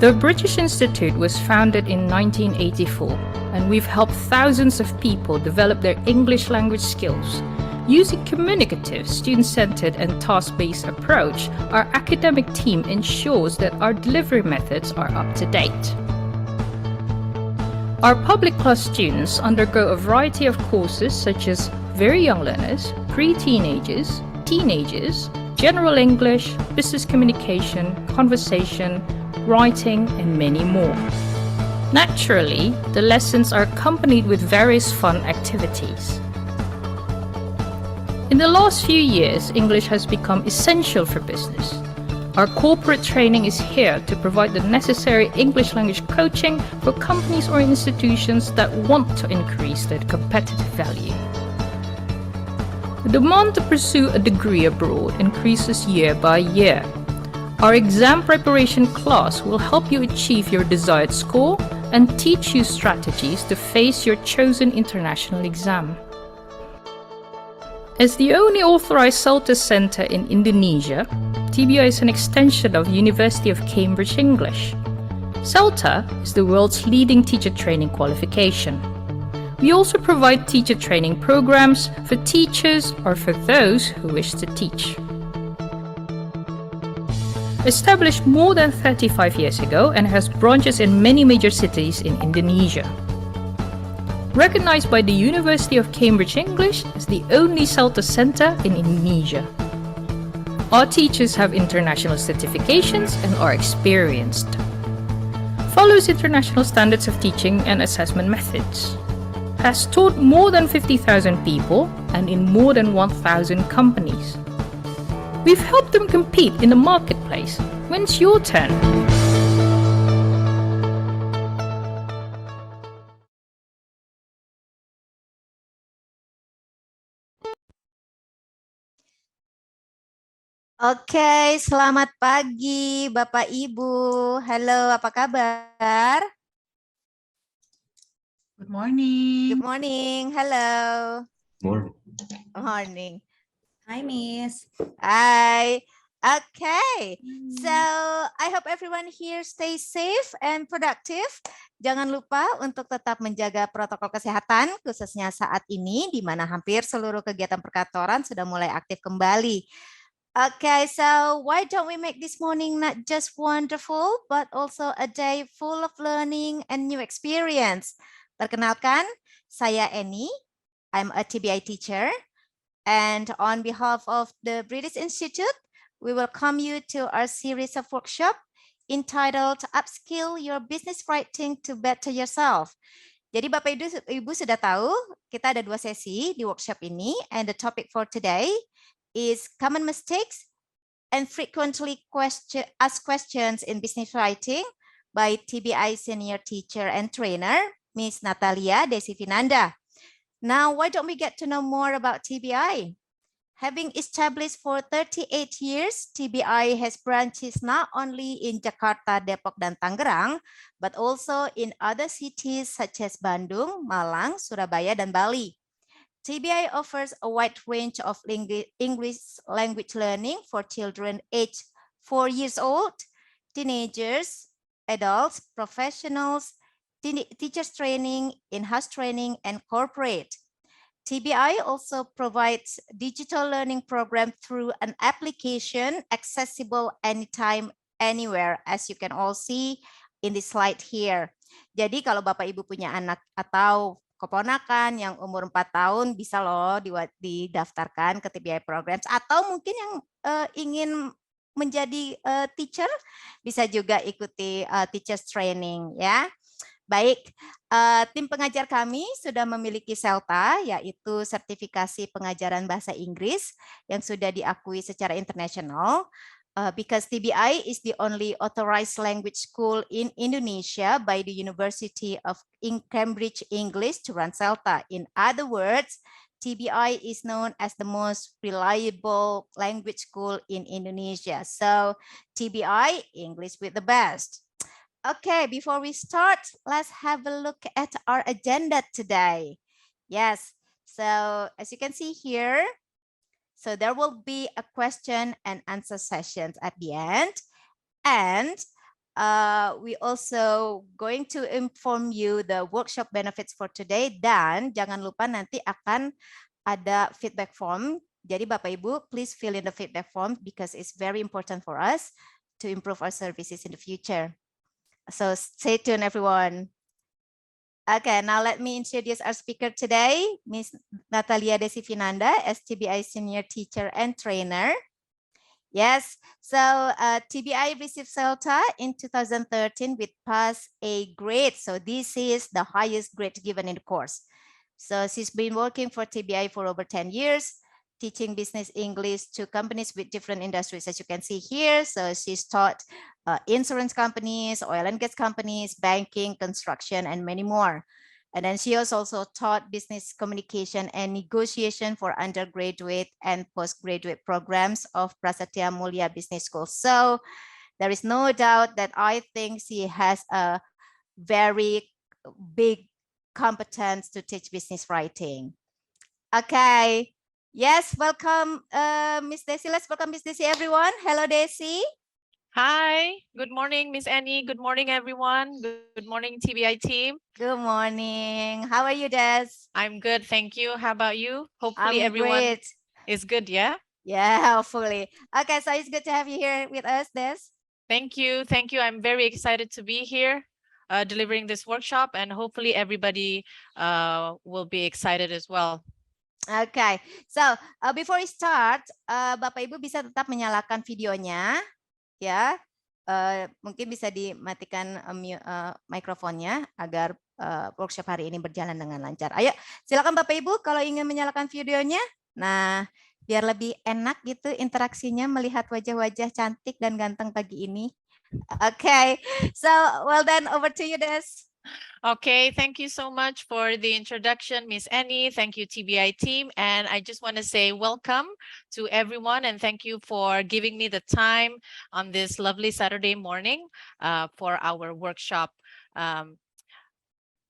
The British Institute was founded in 1984, and we've helped thousands of people develop their English language skills. Using communicative, student-centered, and task-based approach, our academic team ensures that our delivery methods are up to date. Our public class students undergo a variety of courses such as very young learners, pre-teenagers, teenagers, general English, business communication, conversation, writing, and many more. Naturally, the lessons are accompanied with various fun activities. In the last few years, English has become essential for business. Our corporate training is here to provide the necessary English language coaching for companies or institutions that want to increase their competitive value. The demand to pursue a degree abroad increases year by year. Our exam preparation class will help you achieve your desired score and teach you strategies to face your chosen international exam. As the only authorized CELTA center in Indonesia, TBI is an extension of University of Cambridge English. CELTA is the world's leading teacher training qualification. We also provide teacher training programs for teachers or for those who wish to teach. Established more than 35 years ago and has branches in many major cities in Indonesia. Recognized by the University of Cambridge English as the only CELTA center in Indonesia. Our teachers have international certifications and are experienced. Follows international standards of teaching and assessment methods. Has taught more than 50,000 people and in more than 1,000 companies. We've helped them compete in the marketplace. When's your turn? Oke, selamat pagi Bapak Ibu. Halo, apa kabar? Good morning. Good morning. Hello. Morning. Morning. Hi, Miss. Hi. Okay. So, I hope everyone here stays safe and productive. Jangan lupa untuk tetap menjaga protokol kesehatan, khususnya saat ini, di mana hampir seluruh kegiatan perkantoran sudah mulai aktif kembali. Okay, so why don't we make this morning not just wonderful, but also a day full of learning and new experience. Perkenalkan, saya Annie. I'm a TBI teacher. And on behalf of the British Institute, we welcome you to our series of workshop entitled Upskill Your Business Writing to Better Yourself. Jadi Bapak Ibu sudah tahu, kita ada 2 sesi di workshop ini, and the topic for today is common mistakes and frequently asked questions in business writing by TBI senior teacher and trainer, Miss Natalia Desivinanda. Now, why don't we get to know more about TBI? Having established for 38 years, TBI has branches not only in Jakarta, Depok, dan Tangerang, but also in other cities such as Bandung, Malang, Surabaya, dan Bali. TBI offers a wide range of English language learning for children aged 4 years old, teenagers, adults, professionals, teachers training, in-house training, and corporate. TBI also provides digital learning program through an application accessible anytime, anywhere, as you can all see in the slide here. Jadi kalau Bapak Ibu punya anak atau keponakan yang umur 4 tahun bisa loh didaftarkan ke TBI programs, atau mungkin yang ingin menjadi teacher bisa juga ikuti teachers training ya. Baik, tim pengajar kami sudah memiliki CELTA, yaitu sertifikasi pengajaran bahasa Inggris yang sudah diakui secara internasional. Because TBI is the only authorized language school in Indonesia by the University of Cambridge English to run CELTA. In other words, TBI is known as the most reliable language school in Indonesia. So TBI, English with the best. Okay, before we start, let's have a look at our agenda today. Yes, so as you can see here, so there will be a question and answer sessions at the end. And we also going to inform you the workshop benefits for today, dan jangan lupa nanti akan ada feedback form. Jadi Bapak Ibu, please fill in the feedback form because it's very important for us to improve our services in the future. So stay tuned, everyone. Okay, now let me introduce our speaker today, Ms. Natalia Desifinanda, STBI Senior Teacher and Trainer. Yes, so TBI received CELTA in 2013 with pass A grade. So this is the highest grade given in the course. So she's been working for TBI for over 10 years, teaching business English to companies with different industries, as you can see here. So she's taught insurance companies, oil and gas companies, banking, construction, and many more. And then she has also taught business communication and negotiation for undergraduate and postgraduate programs of Prasetya Mulia Business School. So there is no doubt that I think she has a very big competence to teach business writing. Okay. Yes, welcome, Miss Desi. Let's welcome Miss Desi, everyone. Hello, Desi. Hi, good morning, Miss Annie. Good morning, everyone. Good morning, TBI team. Good morning. How are you, Des? I'm good, thank you. How about you? Hopefully I'm everyone great. is good, yeah? Yeah, hopefully. Okay, so it's good to have you here with us, Des. Thank you. Thank you. I'm very excited to be here delivering this workshop, and hopefully everybody will be excited as well. Okay, so before we start, Bapak Ibu bisa tetap menyalakan videonya, ya. Mungkin bisa dimatikan mikrofonnya agar workshop hari ini berjalan dengan lancar. Ayo, silakan Bapak Ibu kalau ingin menyalakan videonya. Nah, biar lebih enak gitu interaksinya melihat wajah-wajah cantik dan ganteng pagi ini. Okay, so well then over to you, Des. Okay, thank you so much for the introduction, Miss Annie. Thank you, TBI team. And I just want to say welcome to everyone and thank you for giving me the time on this lovely Saturday morning for our workshop.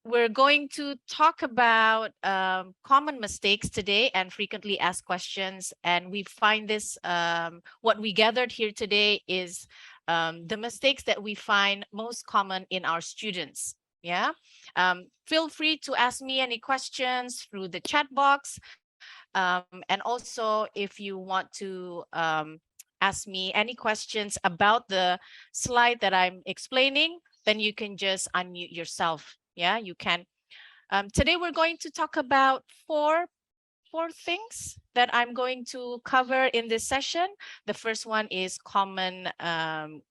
We're going to talk about common mistakes today and frequently asked questions. And we find this, what we gathered here today is the mistakes that we find most common in our students. Yeah, feel free to ask me any questions through the chat box. And also if you want to ask me any questions about the slide that I'm explaining, then you can just unmute yourself. Yeah, you can. Today we're going to talk about four things that I'm going to cover in this session. The first one is common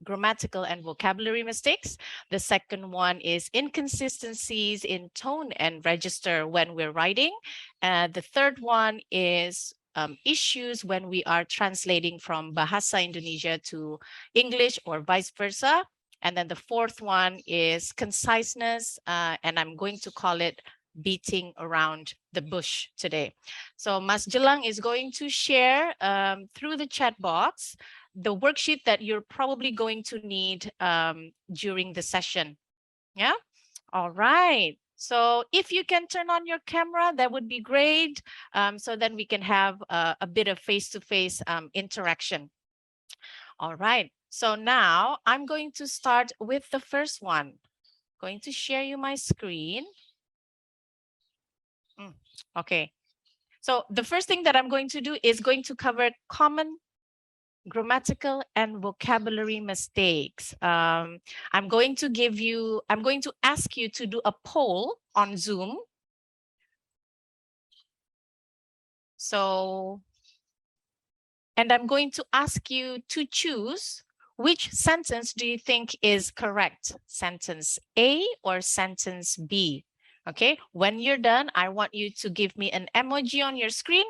grammatical and vocabulary mistakes. The second one is inconsistencies in tone and register when we're writing. The third one is issues when we are translating from Bahasa Indonesia to English or vice versa. And then the fourth one is conciseness, and I'm going to call it beating around the bush today. So Mas Jelang is going to share through the chat box the worksheet that you're probably going to need during the session. Yeah. All right. So if you can turn on your camera, that would be great. So then we can have a bit of face-to-face interaction. All right. So now I'm going to start with the first one. Going to share you my screen. Okay. So the first thing that I'm going to do is going to cover common grammatical and vocabulary mistakes. I'm going to ask you to do a poll on Zoom. So, and I'm going to ask you to choose which sentence do you think is correct? Sentence A or sentence B? Okay, when you're done, I want you to give me an emoji on your screen,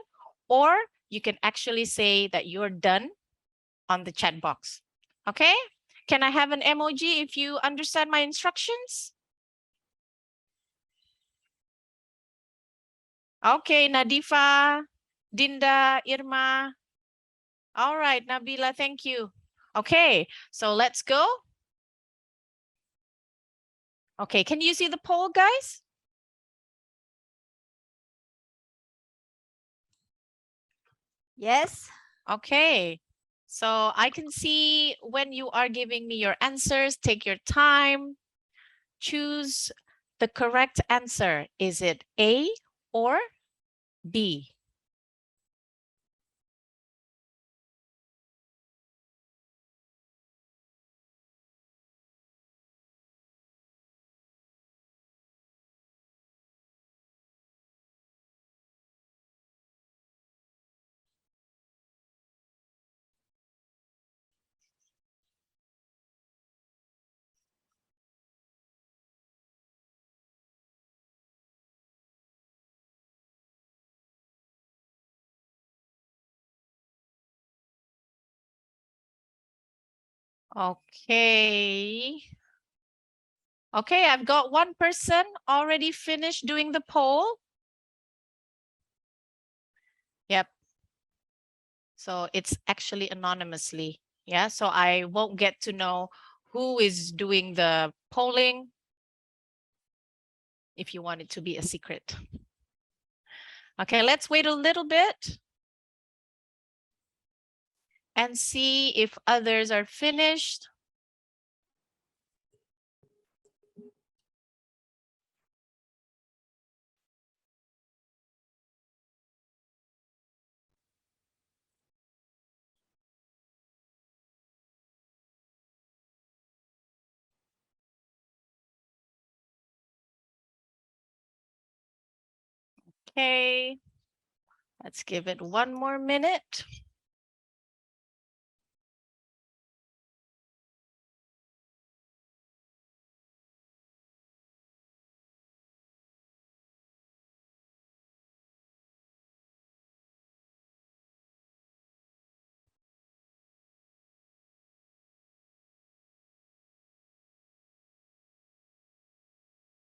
or you can actually say that you're done on the chat box. Okay, can I have an emoji if you understand my instructions? Okay, Nadifa, Dinda, Irma. All right, Nabila, thank you. Okay, so let's go. Okay, can you see the poll, guys? Yes. Okay, So I can see when you are giving me your answers, take your time, choose the correct answer. Is it A or B? Okay. Okay, I've got one person already finished doing the poll. Yep. So it's actually anonymously. Yeah, so I won't get to know who is doing the polling if you want it to be a secret. Okay, let's wait a little bit and see if others are finished. Okay, let's give it one more minute.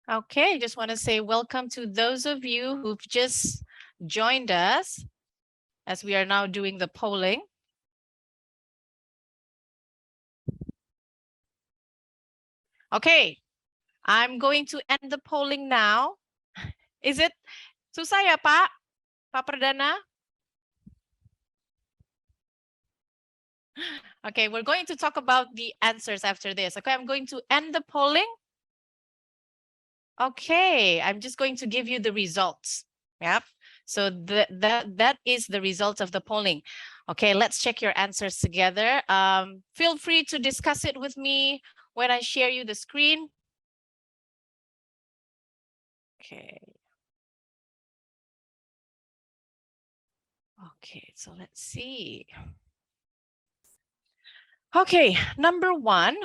Okay, just want to say welcome to those of you who've just joined us as we are now doing the polling. Okay, I'm going to end the polling now. Is it susah ya, Pak? Pak Perdana? Okay, we're going to talk about the answers after this. Okay, I'm going to end the polling. Okay, I'm just going to give you the results. Yep. So that is the result of the polling. Okay, let's check your answers together. Feel free to discuss it with me when I share you the screen. Okay. Okay, so let's see. Okay, number one.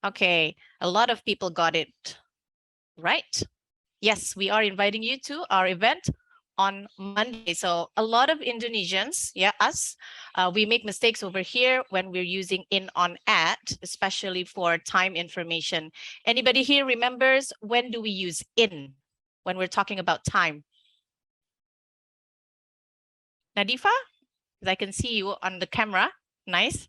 Okay, a lot of people got it right. Yes, we are inviting you to our event on Monday. So a lot of Indonesians, yeah, us, we make mistakes over here when we're using in, on, at, especially for time information. Anybody here remembers when do we use in when we're talking about time? Nadifa, I can see you on the camera. Nice.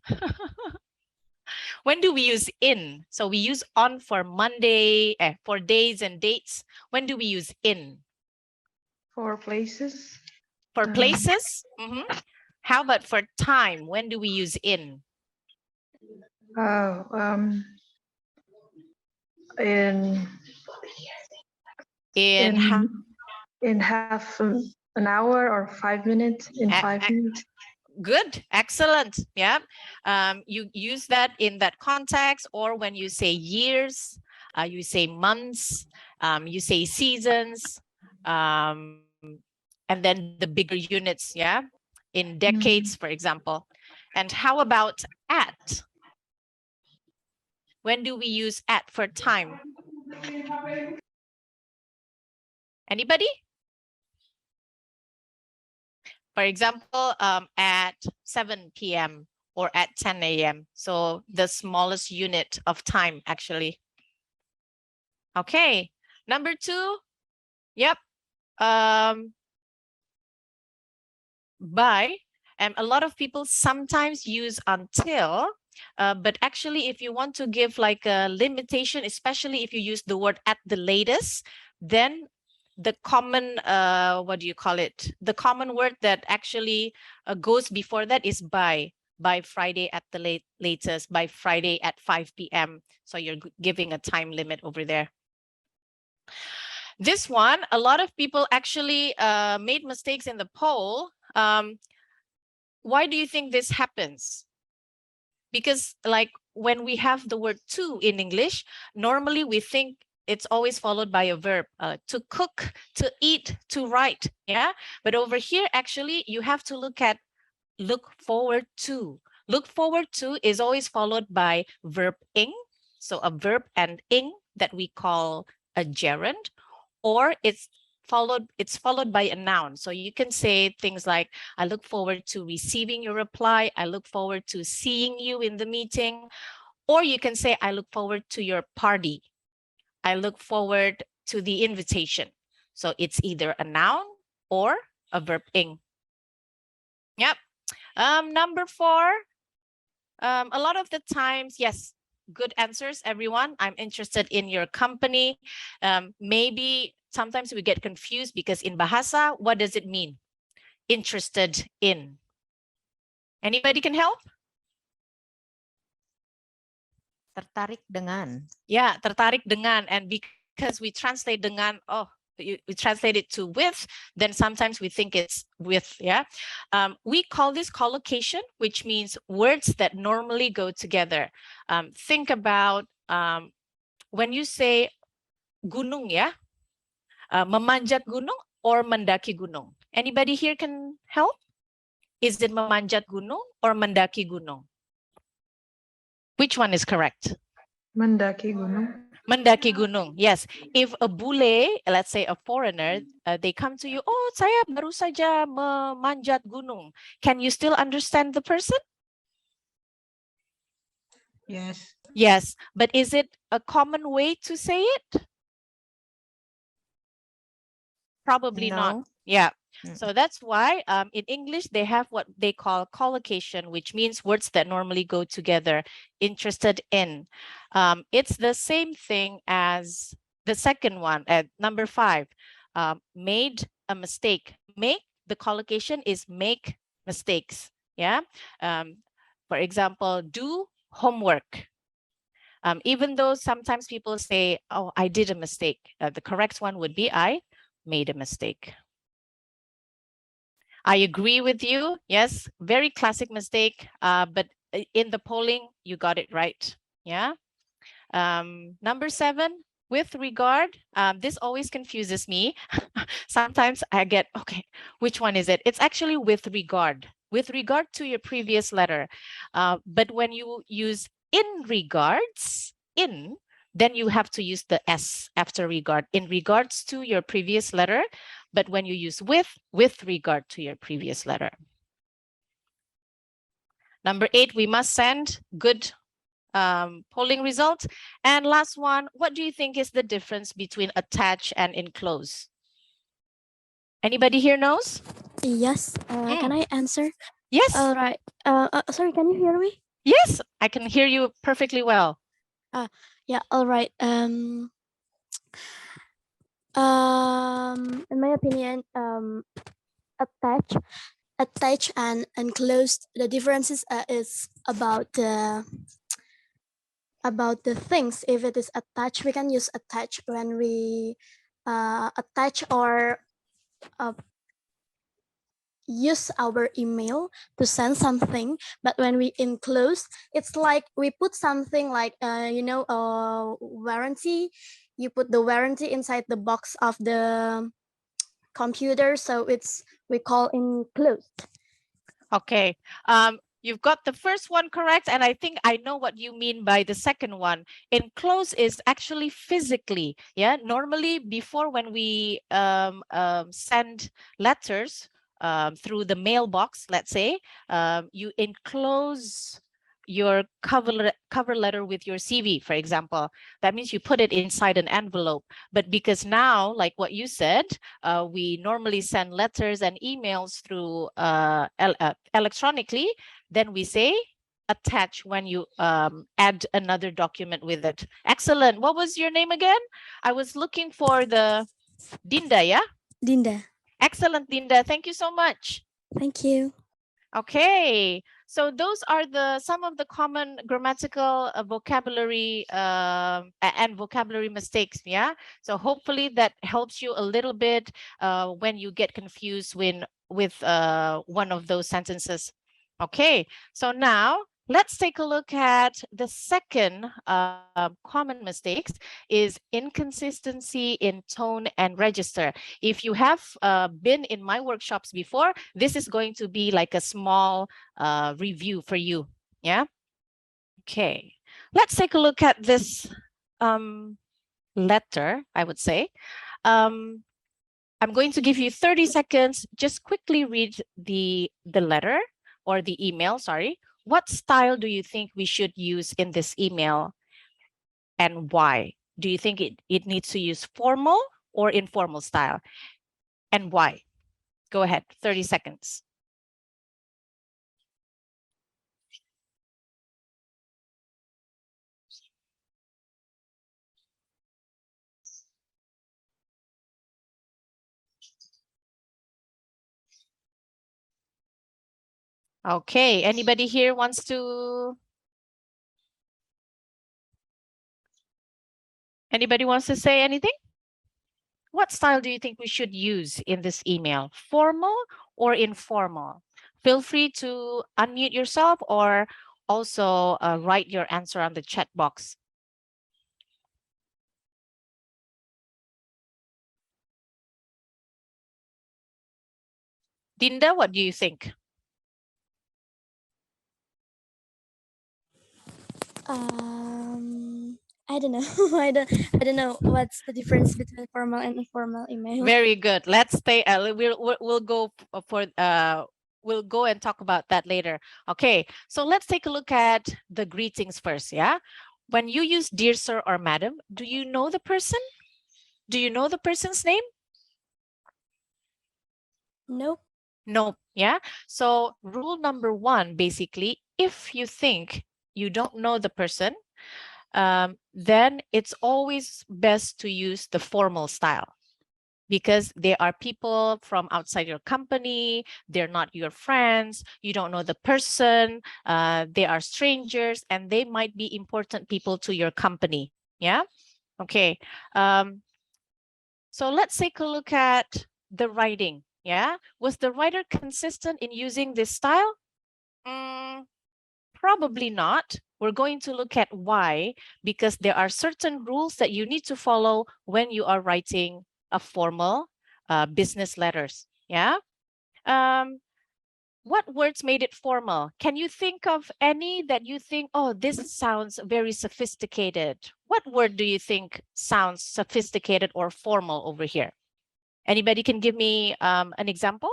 When do we use in? So we use on for Monday, for days and dates. When do we use in? For places. For places? How about for time? When do we use in? In half an hour or 5 minutes, in 5 minutes. Good, excellent. Yeah, you use that in that context, or when you say years, you say months, you say seasons, and then the bigger units, yeah, in decades, for example. And how about at? When do we use at for time? Anybody? For example, at 7 p.m. or at 10 a.m. So the smallest unit of time, actually. Okay, number two. Yep. By, and a lot of people sometimes use until, but actually if you want to give like a limitation, especially if you use the word at the latest, then the common, what do you call it? The common word that actually goes before that is by. by Friday at the latest, by Friday at 5 p.m. So you're giving a time limit over there. This one, a lot of people actually made mistakes in the poll. Why do you think this happens? Because like when we have the word to in English, normally we think it's always followed by a verb, to cook, to eat, to write. Yeah. But over here, actually, you have to look forward to. Look forward to is always followed by verb ing. So a verb and ing that we call a gerund, or it's followed by a noun. So you can say things like, I look forward to receiving your reply. I look forward to seeing you in the meeting. Or you can say, I look forward to your party. I look forward to the invitation. So it's either a noun or a verb ing. Yep. Number 4, a lot of the times, yes, good answers, everyone. I'm interested in your company. Maybe sometimes we get confused because in Bahasa, what does it mean? Interested in. Anybody can help? Tertarik dengan. Yeah, tertarik dengan. And because we translate dengan, we translate it to with, then sometimes we think it's with, yeah. We call this collocation, which means words that normally go together. Think about when you say gunung, yeah, memanjat gunung or mendaki gunung. Anybody here can help? Is it memanjat gunung or mendaki gunung? Which one is correct? Mendaki gunung. Mendaki gunung, yes. If a bule, let's say a foreigner, they come to you, oh, saya baru saja memanjat gunung. Can you still understand the person? Yes. Yes, but is it a common way to say it? Probably not. No. Yeah. So that's why in English, they have what they call collocation, which means words that normally go together. Interested in. It's the same thing as the second one, at number 5, made a mistake. Make, the collocation is make mistakes. Yeah. For example, do homework. Even though sometimes people say, oh, I did a mistake. The correct one would be I made a mistake. I agree with you. Yes, very classic mistake. But in the polling, you got it right. Yeah. Number 7, with regard. This always confuses me. Sometimes I get, okay, which one is it? It's actually with regard to your previous letter. But when you use in regards, then you have to use the S after regard, in regards to your previous letter. But when you use with regard to your previous letter. Number 8, we must send good polling results. And last one, what do you think is the difference between attach and enclose? Anybody here knows? Yes. Can I answer? Yes. All right. Sorry, can you hear me? Yes, I can hear you perfectly well. Yeah. All right. In my opinion, attach and enclosed, the differences is about the things. If it is attached, we can use attach when we attach or use our email to send something. But when we enclose, it's like we put something like warranty. You put the warranty inside the box of the computer, so we call enclosed. Okay. You've got the first one correct, and I think I know what you mean by the second one. Enclose is actually physically, yeah. Normally, before when we send letters through the mailbox, let's say, you enclose your cover letter with your CV, for example. That means you put it inside an envelope. But because now, like what you said, we normally send letters and emails through electronically, then we say attach when you add another document with it. Excellent. What was your name again? I was looking for the Dinda, yeah? Dinda. Excellent, Dinda. Thank you so much. Thank you. Okay, So those are some of the common grammatical vocabulary and vocabulary mistakes. Yeah. So hopefully that helps you a little bit when you get confused with one of those sentences. Okay. So now let's take a look at the second common mistakes is inconsistency in tone and register. If you have been in my workshops before, this is going to be like a small review for you. Yeah. Okay. Let's take a look at this letter, I would say. I'm going to give you 30 seconds. Just quickly read the letter or the email, sorry. What style do you think we should use in this email and why? Do you think it needs to use formal or informal style? And why? Go ahead, 30 seconds. Okay, anybody here wants to? Anybody wants to say anything? What style do you think we should use in this email? Formal or informal? Feel free to unmute yourself or also write your answer on the chat box. Dinda, what do you think? I don't know. I don't know what's the difference between formal and informal email. Very good. Let's stay. We'll go for we'll go and talk about that later. Okay, so let's take a look at the greetings first. Yeah, when you use dear sir or madam, do you know the person? Do you know the person's name? Nope. Nope. Yeah. So rule number one, basically, if you think you don't know the person, then it's always best to use the formal style because they are people from outside your company. They're not your friends. You don't know the person. They are strangers and they might be important people to your company. Yeah. Okay. So let's take a look at the writing. Yeah. Was the writer consistent in using this style? Probably not. We're going to look at why, because there are certain rules that you need to follow when you are writing a formal business letters. Yeah. What words made it formal? Can you think of any that you think, oh, this sounds very sophisticated? What word do you think sounds sophisticated or formal over here? Anybody can give me an example?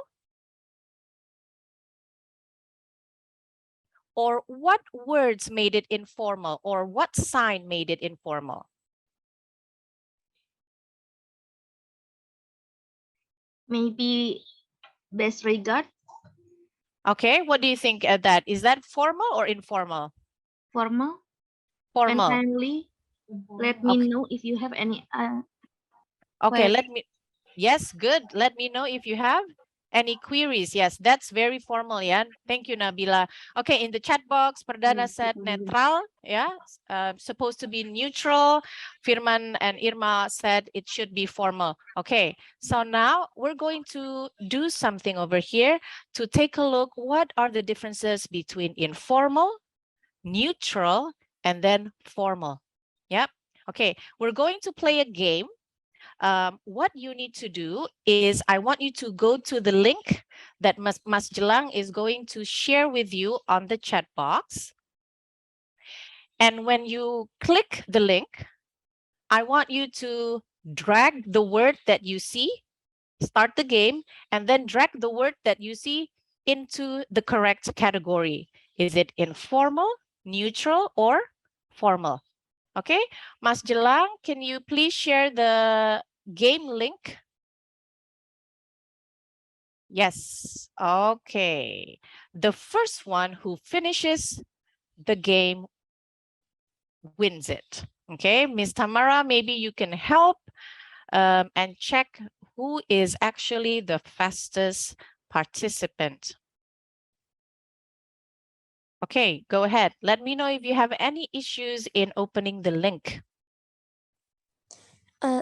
Or what words made it informal, or what sign made it informal? Maybe best regard, Okay, what do you think of that? Is that formal or informal? formal, and Formal. kindly let me Okay. know if you have any Okay, query. yes, good. Let me know if you have any queries. Yes, that's very formal, yeah. Thank you, Nabila. Okay, in the chat box, Perdana said netral, yeah, supposed to be neutral. Firman and Irma said it should be formal. Okay, so now we're going to do something over here to take a look. What are the differences between informal, neutral, and then formal? Yep. Okay, we're going to play a game. What you need to do is I want you to go to the link that Mas Jelang is going to share with you on the chat box. And when you click the link, I want you to drag the word that you see, start the game, and then drag the word that you see into the correct category. Is it informal, neutral, or formal? Okay, Mas Jelang, can you please share the game link? Yes. Okay. The first one who finishes the game wins it. Okay, Ms. Tamara, maybe you can help and check who is actually the fastest participant. Okay, go ahead. Let me know if you have any issues in opening the link.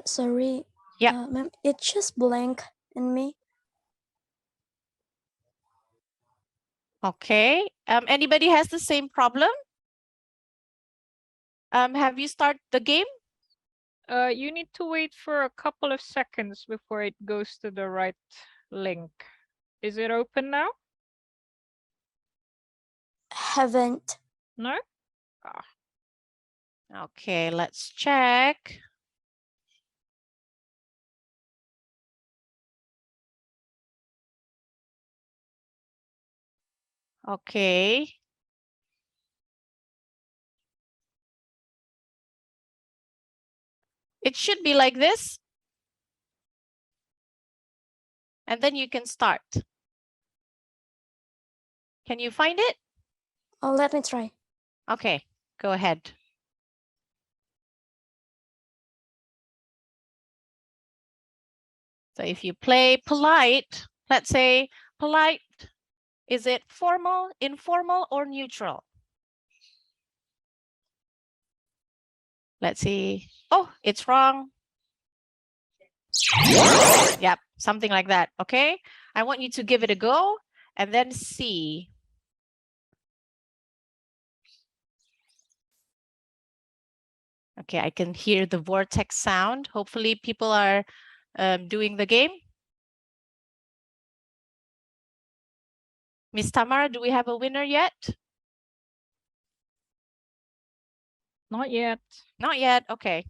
Sorry. Yeah. Ma'am, it's just blank in me. Okay. Anybody has the same problem? Have you started the game? You need to wait for a couple of seconds before it goes to the right link. Is it open now? Haven't. No? Okay, let's check. Okay. It should be like this. And then you can start. Can you find it? Oh, let me try. Okay, go ahead. So if you play polite, let's say polite, is it formal, informal, or neutral? Let's see. Oh, it's wrong. Yep, something like that. Okay, I want you to give it a go and then see. Okay, I can hear the vortex sound. Hopefully people are doing the game. Miss Tamara, do we have a winner yet? Not yet. Not yet. Okay.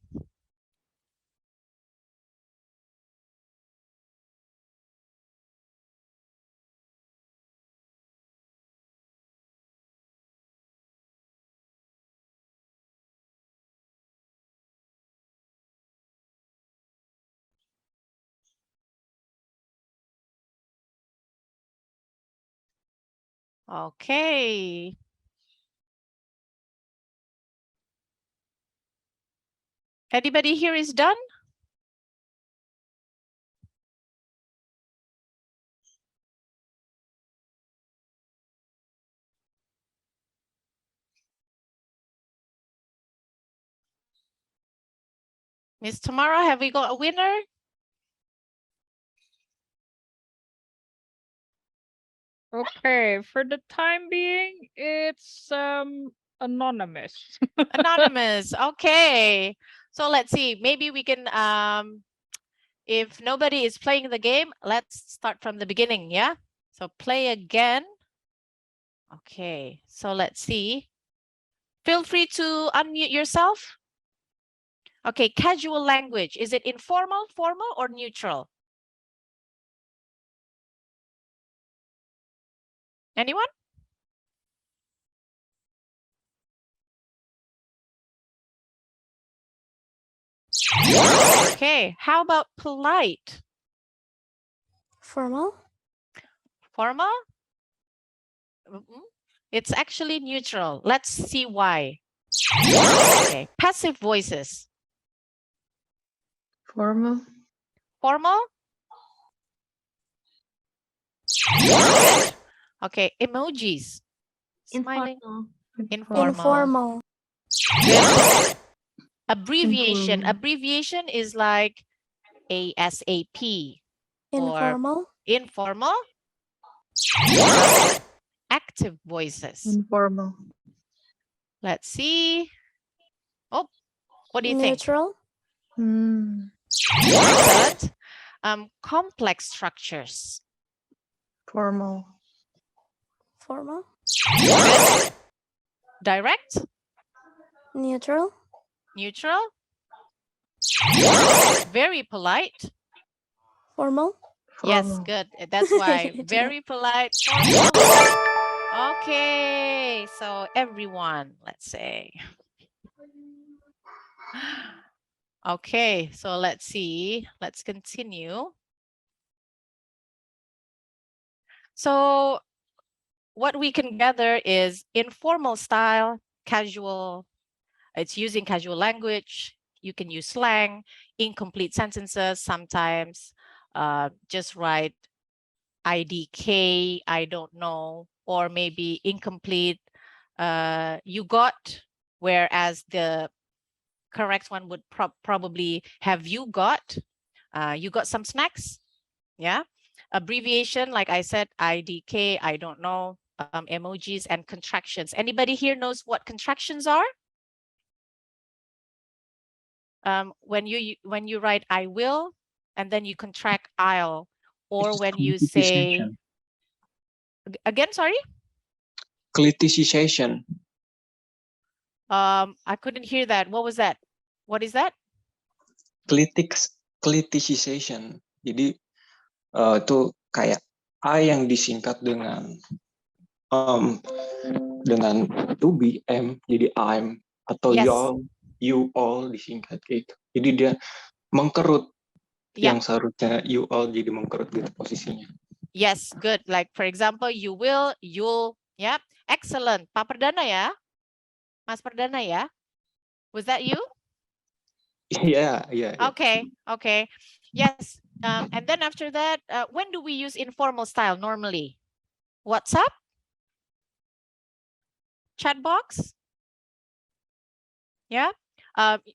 Okay. Anybody here is done? Miss Tamara, have we got a winner? Okay, for the time being, it's anonymous. Anonymous. Okay. So let's see. Maybe we can if nobody is playing the game, let's start from the beginning, yeah? So play again. Okay. So let's see. Feel free to unmute yourself. Okay, casual language. Is it informal, formal, or neutral? Anyone? Okay, how about polite? Formal? Formal? It's actually neutral. Let's see why. Okay, passive voices. Formal. Formal? Okay, emojis. Smiling. Informal. Good. Abbreviation. Informal. Abbreviation is like ASAP. Informal? Informal. Active voices. Informal. Let's see. Oh, what do you think? Neutral? Excellent. Complex structures. Formal. Formal? Good. Direct. Neutral? Neutral. Very polite. Formal? Yes, Formal. good. That's why. Very polite. Formal. Okay, so everyone, let's say. Okay, so let's see. Let's continue. So what we can gather is informal style, casual. It's using casual language. You can use slang, incomplete sentences sometimes. Just write IDK, I don't know, or maybe incomplete you got, whereas the correct one would probably have you got some snacks. Yeah. Abbreviation, like I said, IDK, I don't know, emojis and contractions. Anybody here knows what contractions are? When you write I will, and then you contract I'll, or It's when you say, cliticization. again, sorry? Cliticization. I couldn't hear that. What was that? What is that? Cliticization. Jadi itu kayak I yang disingkat dengan to be am jadi I'm, atau Yes. you all disingkat gitu. Jadi dia mengkerut, Yeah. yang seharusnya you all jadi mengkerut gitu posisinya. Yes, good. Like for example, you will, you'll. Yeah, excellent. Pak Perdana ya, Mas Perdana ya. Was that you? Yeah. Okay, okay. Yes. And then after that, when do we use informal style normally? WhatsApp? Chat box? Yeah.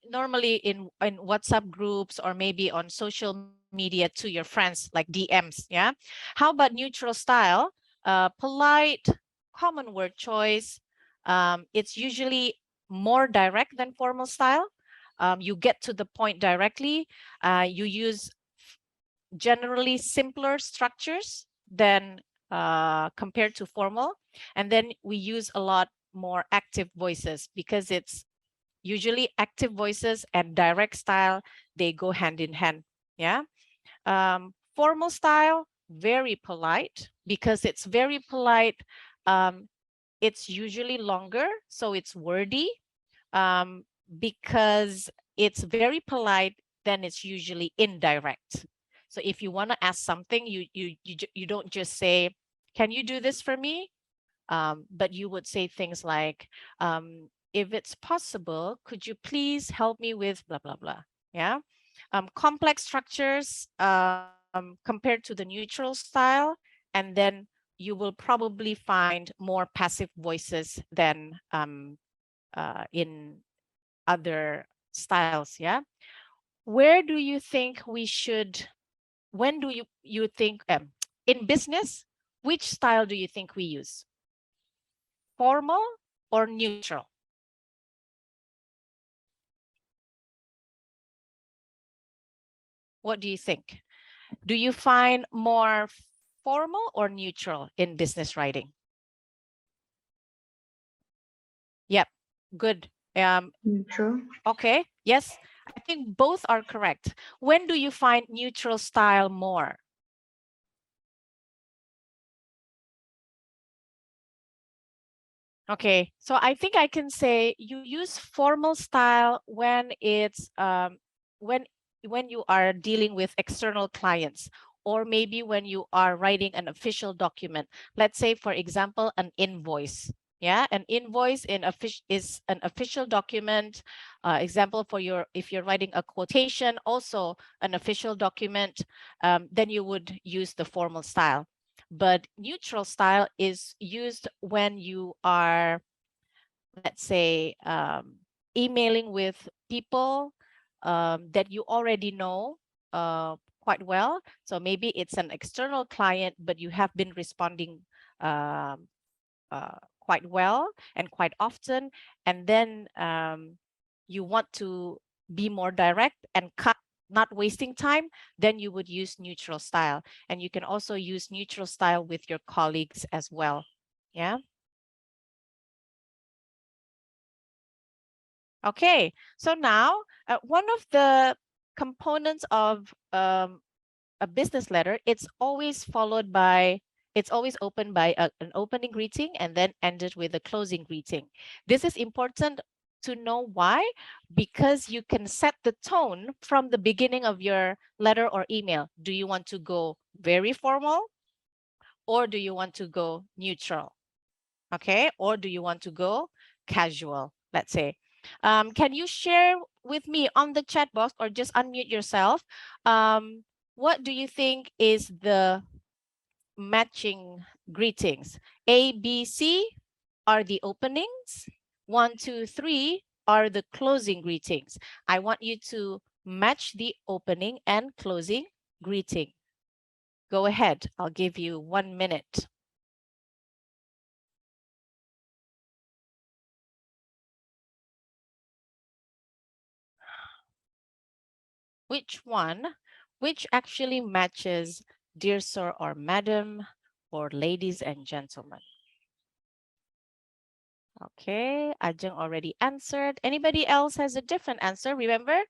Normally in WhatsApp groups, or maybe on social media to your friends, like DMs. Yeah. How about neutral style? Polite, common word choice. It's usually more direct than formal style. You get to the point directly. You use generally simpler structures than compared to formal. And then we use a lot more active voices, because it's usually active voices and direct style, they go hand in hand. Yeah. Formal style, very polite, because it's very polite. It's usually longer, so it's wordy. Because it's very polite, then it's usually indirect. So if you want to ask something, you don't just say, can you do this for me? But you would say things like, if it's possible, could you please help me with blah, blah, blah. Yeah. Complex structures compared to the neutral style. And then you will probably find more passive voices than in other styles. Yeah. Where do you think we should, when do you think, in business, which style do you think we use? Formal or neutral? What do you think? Do you find more formal or neutral in business writing? Yep, good. Neutral. Okay, yes, I think both are correct. When do you find neutral style more? Okay, so I think I can say you use formal style when it's when you are dealing with external clients, or maybe when you are writing an official document. Let's say, for example, an invoice. Yeah, an invoice is an official document. Example for if you're writing a quotation, also an official document, then you would use the formal style. But neutral style is used when you are, let's say, emailing with people that you already know quite well. So maybe it's an external client, but you have been responding quite well and quite often. And then you want to be more direct and cut, not wasting time, then you would use neutral style. And you can also use neutral style with your colleagues as well. Yeah. Okay, so now one of the components of a business letter, it's always opened by an opening greeting and then ended with a closing greeting. This is important to know why, because you can set the tone from the beginning of your letter or email. Do you want to go very formal, or do you want to go neutral? Okay, or do you want to go casual, let's say? Can you share with me on the chat box, or just unmute yourself? What do you think is the matching greetings? A, B, C, are the openings. 1, 2, 3 are the closing greetings. I want you to match the opening and closing greeting. Go ahead. I'll give you 1 minute. Which actually matches dear sir or madam or ladies and gentlemen? Okay, Ajeng already answered. Anybody else has a different answer, remember?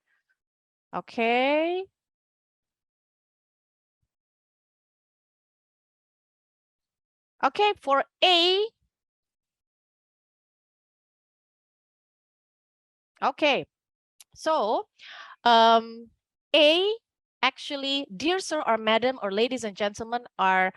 Okay. Okay, for A. Okay, so A, actually, dear sir or madam or ladies and gentlemen are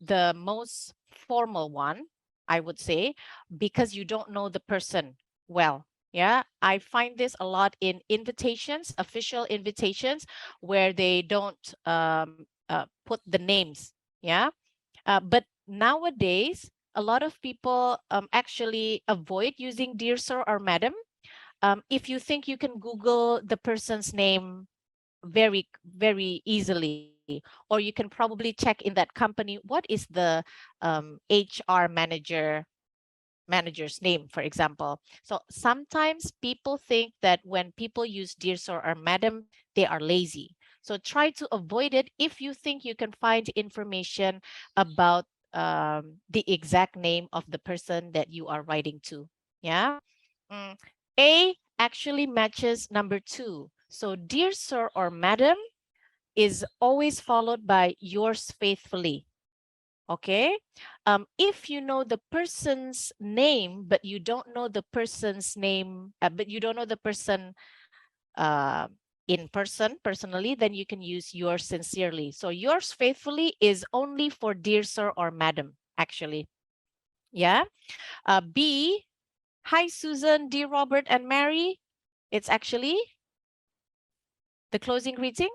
the most formal one, I would say, because you don't know the person well. Yeah, I find this a lot in invitations, official invitations, where they don't put the names. Yeah, but nowadays, a lot of people actually avoid using dear sir or madam. If you think you can Google the person's name very, very easily, or you can probably check in that company, what is the HR manager's name, for example. So sometimes people think that when people use dear sir or madam, they are lazy. So try to avoid it if you think you can find information about the exact name of the person that you are writing to. Yeah. A actually matches number 2. So dear sir or madam is always followed by yours faithfully. Okay. If you know the person's name, but you don't know the person's name, but you don't know the person uh, in person, personally, then you can use yours sincerely. So yours faithfully is only for dear sir or madam, actually. Yeah. B, hi, Susan, dear Robert and Mary. It's actually the closing greeting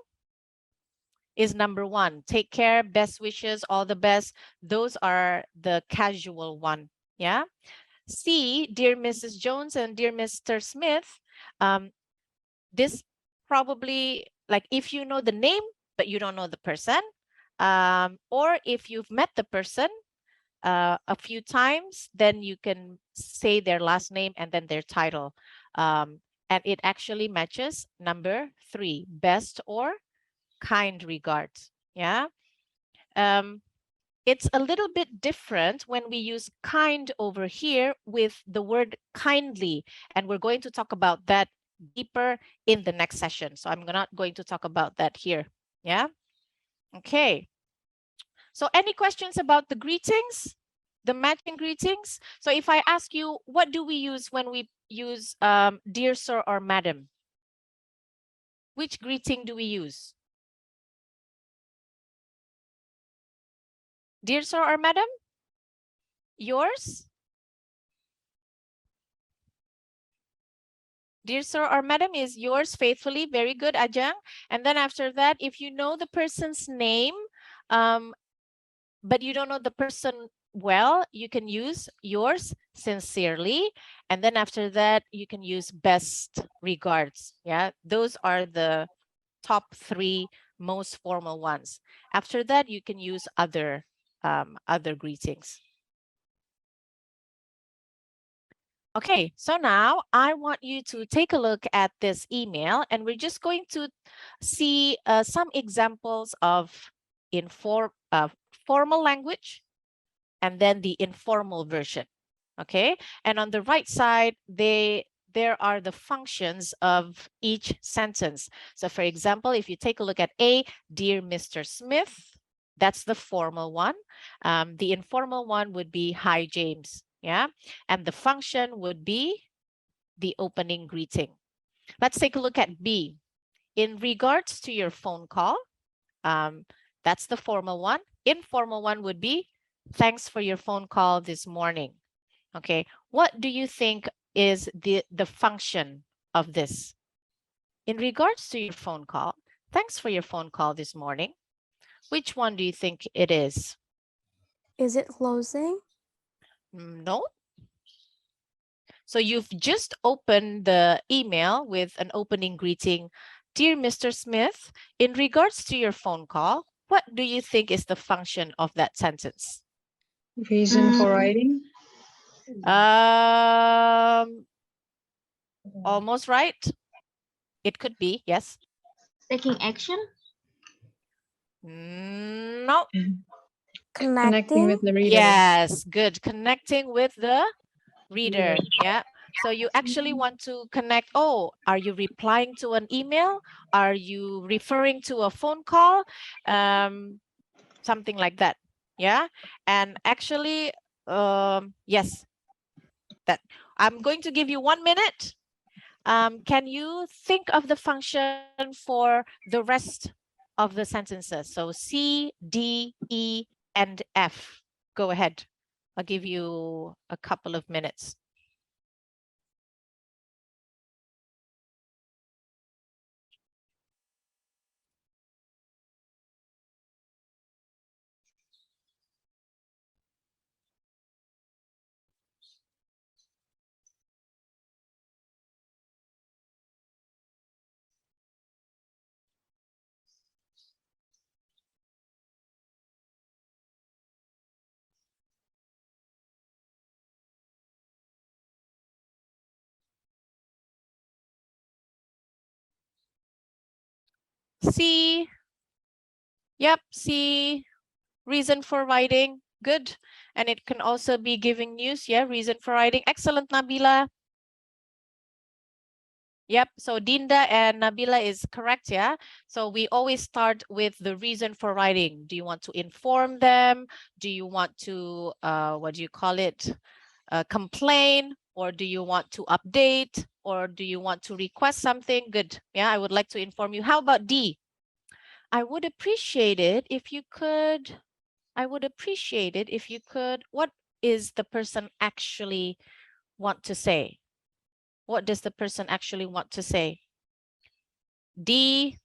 is number 1. Take care, best wishes, all the best. Those are the casual one. Yeah. C, dear Mrs. Jones and dear Mr. Smith. This probably, like, if you know the name, but you don't know the person, or if you've met the person a few times, then you can say their last name and then their title. And it actually matches number 3, best or kind regards. Yeah. It's a little bit different when we use kind over here with the word kindly. And we're going to talk about that deeper in the next session. So I'm not going to talk about that here. Yeah. Okay. So any questions about the greetings, the matching greetings? So if I ask you, what do we use when we use dear sir or madam? Which greeting do we use? Dear sir or madam? Yours? Dear sir or madam is yours faithfully. Very good, Ajang. And then after that, if you know the person's name, but you don't know the person well, you can use yours sincerely. And then after that, you can use best regards. Yeah, those are the top 3 most formal ones. After that, you can use other greetings. Okay, so now I want you to take a look at this email, and we're just going to see some examples of formal language and then the informal version. Okay, and on the right side, there are the functions of each sentence. So for example, if you take a look at A, dear Mr. Smith, that's the formal one. The informal one would be hi, James. Yeah, and the function would be the opening greeting. Let's take a look at B. In regards to your phone call, that's the formal one. Informal one would be, thanks for your phone call this morning. Okay, what do you think is the function of this? In regards to your phone call, thanks for your phone call this morning. Which one do you think it is? Is it closing? No, So you've just opened the email with an opening greeting. Dear Mr. Smith, in regards to your phone call, what do you think is the function of that sentence? Reason for writing. Almost right. It could be, yes. Taking action. No. Connecting with the reader. Yes, good. Connecting with the reader. Yeah. So you actually want to connect. Oh, are you replying to an email? Are you referring to a phone call? Something like that. Yeah. And actually, yes, that I'm going to give you 1 minute. Can you think of the function for the rest of the sentences? So C, D, E, and F. Go ahead. I'll give you a couple of minutes. C. Yep, C. Reason for writing. Good. And it can also be giving news. Yeah, reason for writing. Excellent, Nabila. Yep, so Dinda and Nabila is correct, yeah? So we always start with the reason for writing. Do you want to inform them? Do you want to, what do you call it? Complain? Or do you want to update? Or do you want to request something? Good, yeah, I would like to inform you. How about D? I would appreciate it if you could, what is the person actually want to say? What does the person actually want to say? D,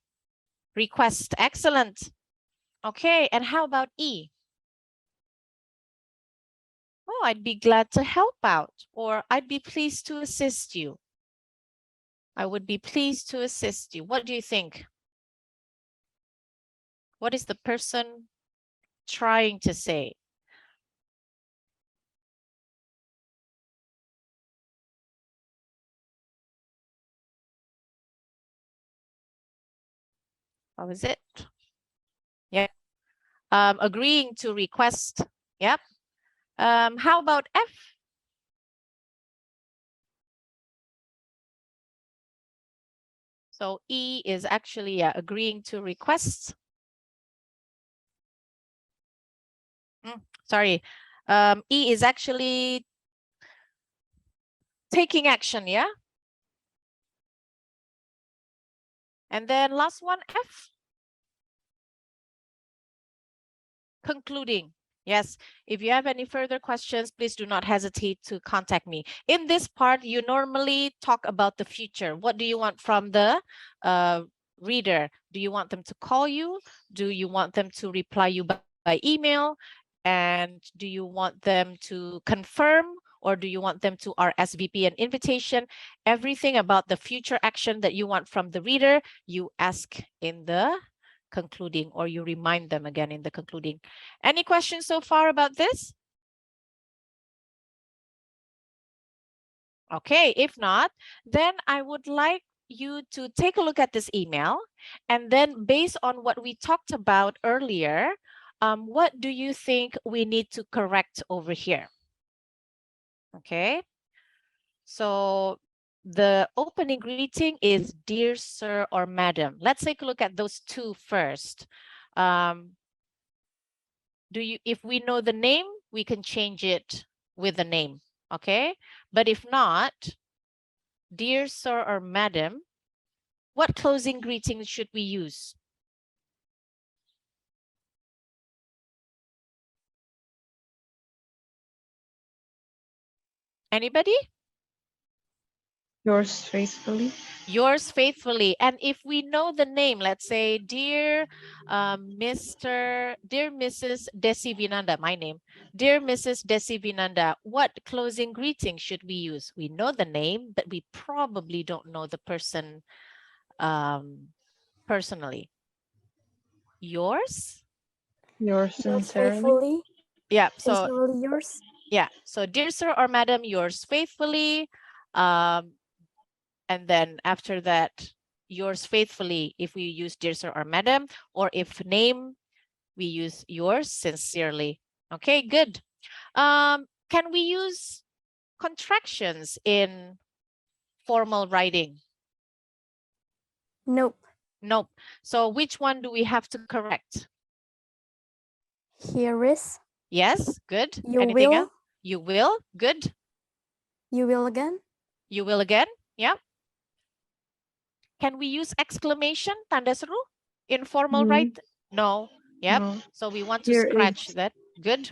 request. Excellent. Okay, and how about E? Oh, I'd be glad to help out, or I'd be pleased to assist you. I would be pleased to assist you. What do you think? What is the person trying to say? What was it? Yeah. Agreeing to request. Yep. How about F? So E is actually agreeing to requests. Sorry. E is actually taking action, yeah? And then last one, F. Concluding. Yes, if you have any further questions, please do not hesitate to contact me. In this part, you normally talk about the future. What do you want from the reader? Do you want them to call you? Do you want them to reply you by email? And do you want them to confirm? Or do you want them to RSVP an invitation? Everything about the future action that you want from the reader, you ask in the concluding, or you remind them again in the concluding. Any questions so far about this? Okay, if not, then I would like you to take a look at this email, and then based on what we talked about earlier, what do you think we need to correct over here? Okay, so the opening greeting is dear sir or madam. Let's take a look at those two first. If we know the name, we can change it with the name, okay? But if not, dear sir or madam, what closing greetings should we use? Anybody? Yours faithfully. Yours faithfully. And if we know the name, let's say, dear Mrs. Desi Vinanda, my name, dear Mrs. Desi Vinanda, what closing greeting should we use? We know the name, but we probably don't know the person personally. Yours? Yours Yours sincerely. faithfully. Yeah. So Sincerely yours. yeah. So dear sir or madam, yours faithfully. And then after that, yours faithfully if we use dear sir or madam, or if name, we use yours sincerely. Okay, good. Can we use contractions in formal writing? Nope. Nope. So which one do we have to correct? Here is. Yes, good. You Anything will. else? You will, good. You will again. You will again, yeah. Can we use exclamation, tanda seru, in formal Mhm. write? No, yep. No. So we want to Here scratch is. that, good.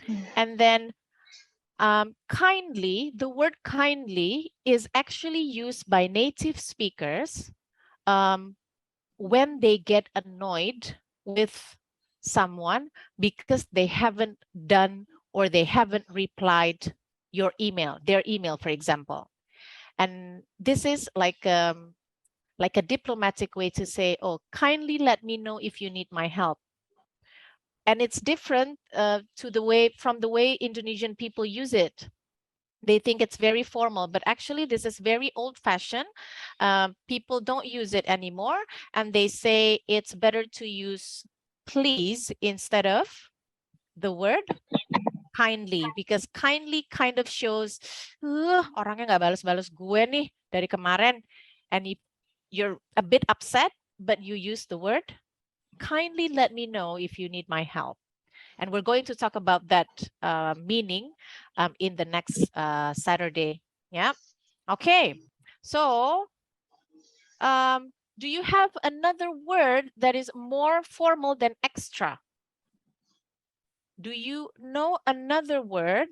Mm. And then kindly, the word kindly is actually used by native speakers when they get annoyed with someone because they haven't done or they haven't replied your email, their email, for example. And this is like a diplomatic way to say, oh, kindly let me know if you need my help. And it's different from the way Indonesian people use it. They think it's very formal, but actually this is very old-fashioned. People don't use it anymore, and they say it's better to use please instead of the word kindly, because kindly kind of shows orangnya nggak balas-balas gue nih dari kemarin, and you're a bit upset, but you use the word kindly let me know if you need my help. And we're going to talk about that meaning in the next Saturday. Yeah. Okay. So do you have another word that is more formal than extra? Do you know another word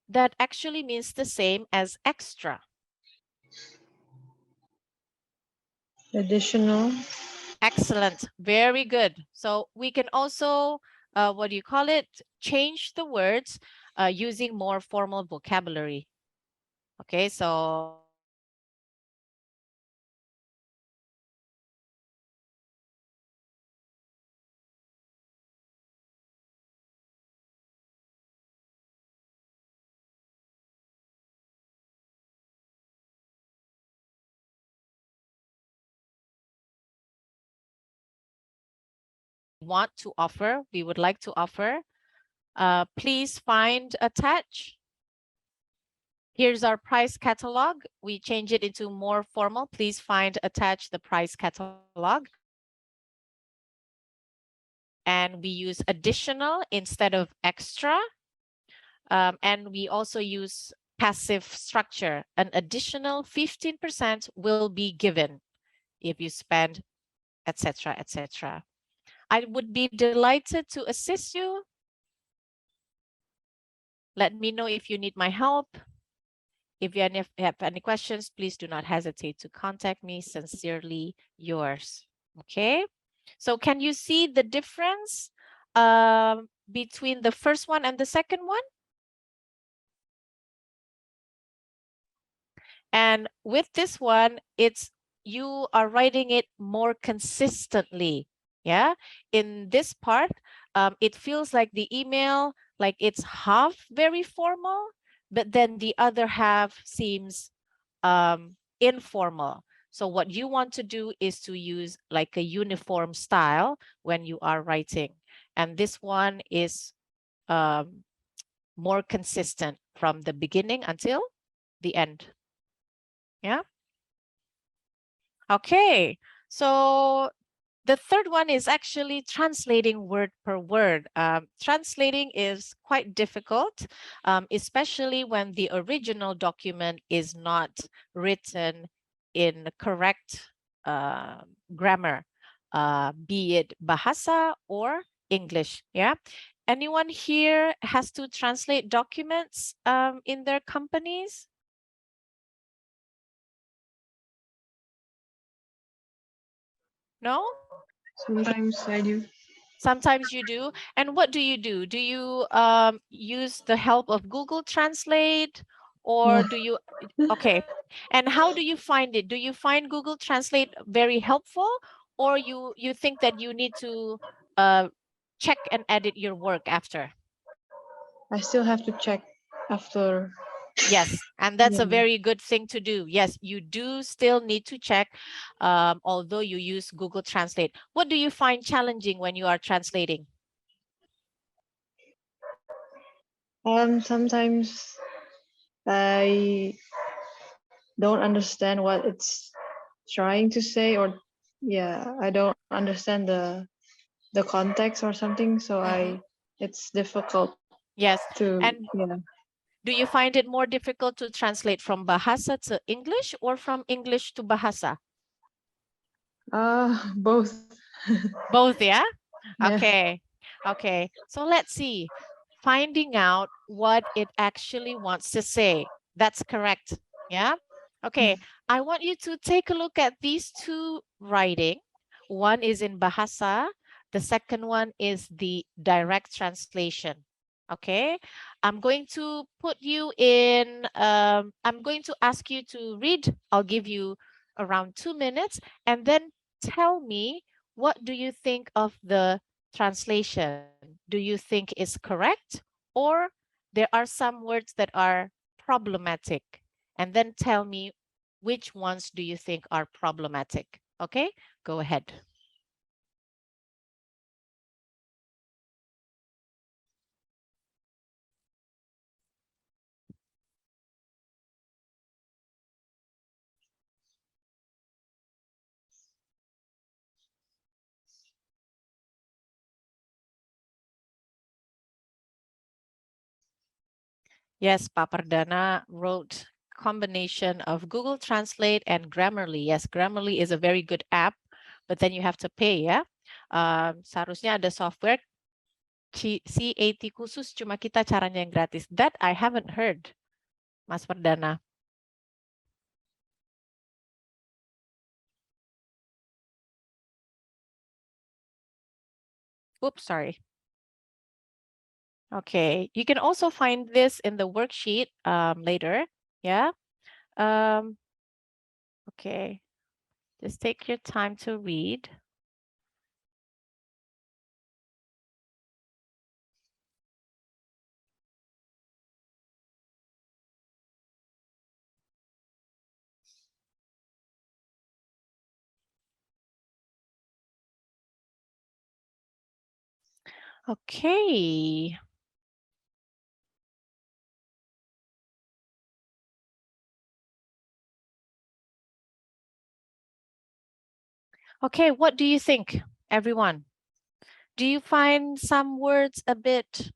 that actually means the same as extra? Additional. Excellent. Very good. So we can also, what do you call it? Change the words using more formal vocabulary. Okay, so we would like to offer, please find attach. Here's our price catalog. We change it into more formal. Please find attach the price catalog. And we use additional instead of extra. And we also use passive structure. An additional 15% will be given if you spend, etc., etc. I would be delighted to assist you. Let me know if you need my help. If you have any questions, please do not hesitate to contact me. Sincerely yours. Okay. So can you see the difference between the first one and the second one? And with this one, you are writing it more consistently. Yeah. In this part, it feels like the email, like it's half very formal, but then the other half seems informal. So what you want to do is to use like a uniform style when you are writing. And this one is more consistent from the beginning until the end. Yeah. Okay. So the third one is actually translating word per word. Translating is quite difficult, especially when the original document is not written in correct grammar, be it Bahasa or English. Yeah. Anyone here has to translate documents in their companies? No? Sometimes I do. Sometimes you do. And what do? Do you use the help of Google Translate, or No. do you? Okay. And how do you find it? Do you find Google Translate very helpful, or you think that you need to check and edit your work after? I still have to check after. Yes, and that's a Yeah. very good thing to do. Yes, you do still need to check, although you use Google Translate. What do you find challenging when you are translating? Sometimes I don't understand what it's trying to say, or yeah, I don't understand the context or something. So it's difficult Yes, to and do you find it more difficult to translate from Bahasa to English or from English to Bahasa? Both. Both, yeah? Yeah. Okay. Okay. So let's see. Finding out what it actually wants to say. That's correct. Yeah? Okay. I want you to take a look at these two writing. One is in Bahasa. The second one is the direct translation. Okay. I'm going to put you in, I'm going to ask you to read. I'll give you around 2 minutes, and then tell me, what do you think of the translation? Do you think is correct, or there are some words that are problematic? And then tell me, which ones do you think are problematic? Okay, go ahead. Yes, Papardana wrote combination of Google Translate and Grammarly. Yes, Grammarly is a very good app, but then you have to pay, ya. Seharusnya ada software CAT khusus, cuma kita caranya yang gratis. That I haven't heard, Mas Perdana. Oops, sorry. Okay, you can also find this in the worksheet later. Yeah. Okay, just take your time to read. Okay. Okay, what do you think, everyone? Do you find some words a bit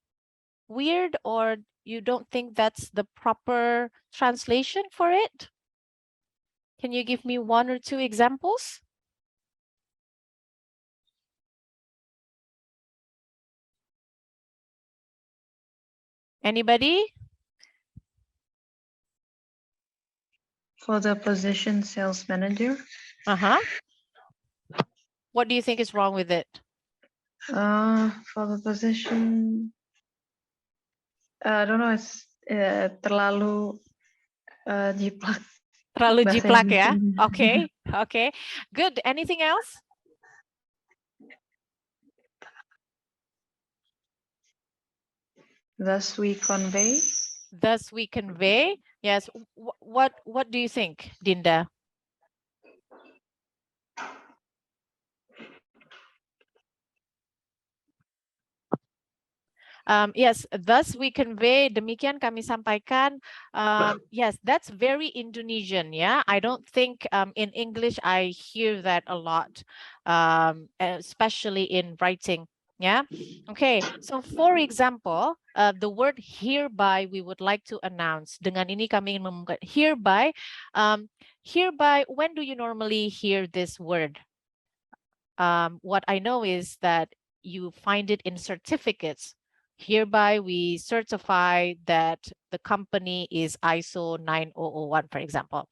weird, or you don't think that's the proper translation for it? Can you give me 1 or 2 examples? Anybody? For the position sales manager. Uh-huh. What do you think is wrong with it? For the position, I don't know. It's terlalu jiplak. Terlalu Bahasa jiplak ya? Indonesia. Okay, okay. Good. Anything else? Thus we convey. Thus we convey. Yes. What do you think, Dinda? Yes, thus we convey, demikian kami sampaikan. Yes, that's very Indonesian, yeah. I don't think in English I hear that a lot, especially in writing, yeah. Okay, so for example, the word hereby we would like to announce. Dengan ini kami ingin mengumumkan hereby. Hereby, when do you normally hear this word? What I know is that you find it in certificates. Hereby, we certify that the company is ISO 9001, for example,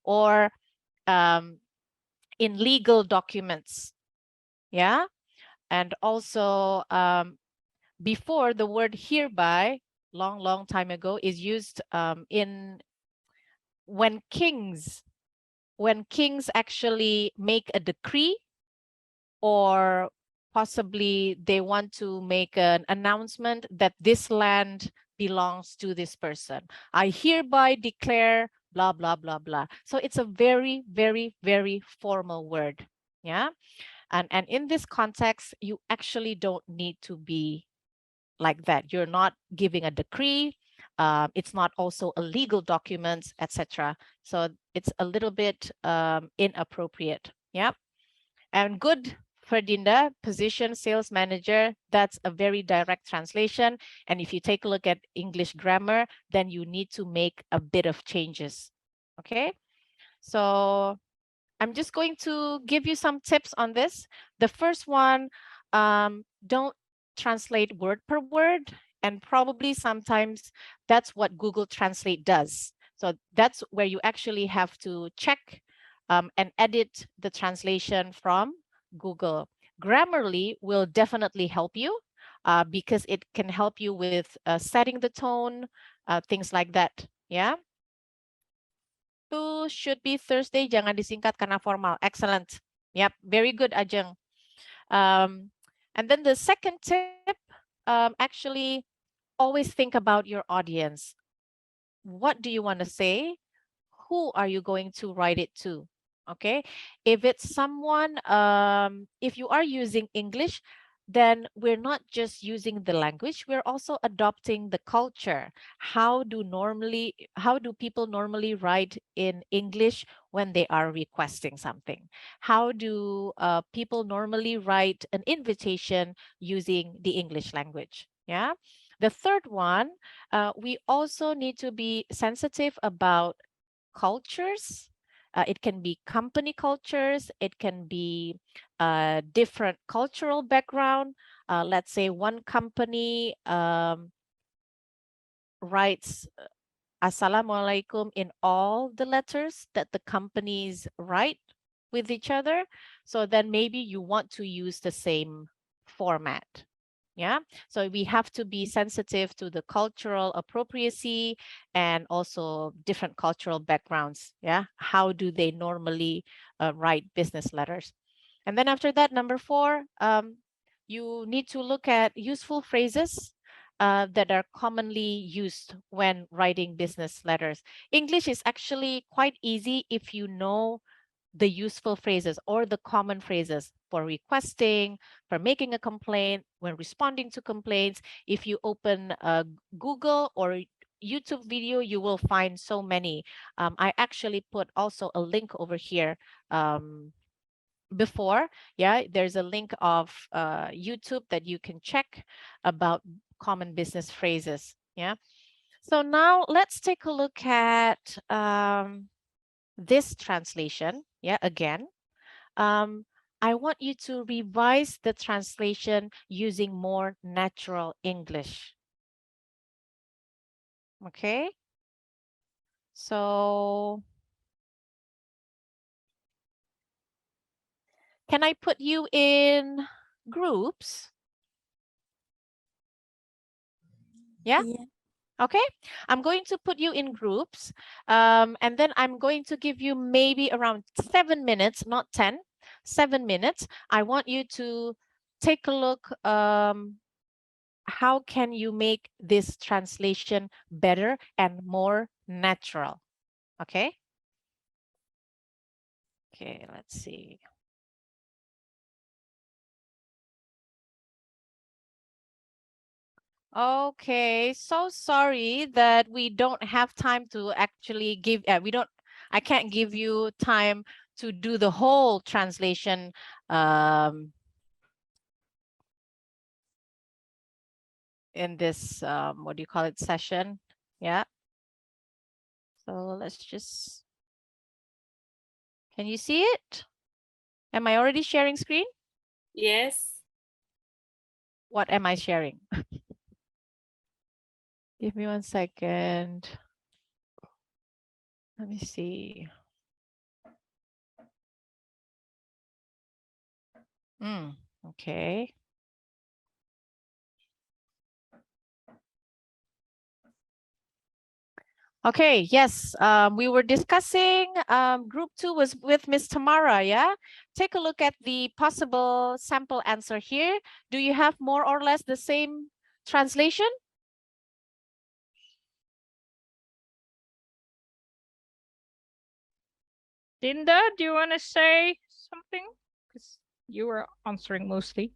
or in legal documents. Yeah. And also before, the word hereby, long time ago, is used in when kings actually make a decree, or possibly they want to make an announcement that this land belongs to this person. I hereby declare blah, blah, blah, blah. So it's a very, very, very formal word. Yeah. And in this context, you actually don't need to be like that. You're not giving a decree. It's not also a legal document, etc. So it's a little bit inappropriate. Yeah. And good, Ferdinand, position sales manager, that's a very direct translation. And if you take a look at English grammar, then you need to make a bit of changes. Okay. So I'm just going to give you some tips on this. The first one, don't translate word per word. And probably sometimes that's what Google Translate does. So that's where you actually have to check and edit the translation from Google. Grammarly will definitely help you because it can help you with setting the tone, things like that. Yeah. Itu should be Thursday, jangan disingkat karena formal. Excellent. Yep, very good, Ajeng. And then the second tip, actually always think about your audience. What do you want to say? Who are you going to write it to? Okay, if it's someone, if you are using English, then we're not just using the language, we're also adopting the culture. How do people normally write in English when they are requesting something? How do people normally write an invitation using the English language? Yeah. The third one, we also need to be sensitive about cultures. It can be company cultures. It can be different cultural background. Let's say one company writes Assalamualaikum in all the letters that the companies write with each other. So then maybe you want to use the same format. Yeah, so we have to be sensitive to the cultural appropriacy and also different cultural backgrounds. Yeah, how do they normally write business letters? And then after that, number 4, you need to look at useful phrases that are commonly used when writing business letters. English is actually quite easy if you know the useful phrases or the common phrases for requesting, for making a complaint, when responding to complaints. If you open Google or YouTube video, you will find so many. I actually put also a link over here before. Yeah, there's a link of YouTube that you can check about common business phrases. Yeah. So now let's take a look at this translation. Yeah, again. I want you to revise the translation using more natural English. Okay. So can I put you in groups? Yeah. Okay, I'm going to put you in groups and then I'm going to give you maybe around 7 minutes, not 10, 7 minutes. I want you to take a look. How can you make this translation better and more natural? Okay. Okay, let's see. Okay, so sorry that we don't have time to actually give, I can't give you time to do the whole translation in this, what do you call it, session. Yeah. So let's just, can you see it? Am I already sharing screen? Yes. What am I sharing? Give me 1 second. Let me see. Okay. Okay, yes, we were discussing, group 2 was with Miss Tamara, yeah? Take a look at the possible sample answer here. Do you have more or less the same translation? Linda, do you want to say something? Because you were answering mostly.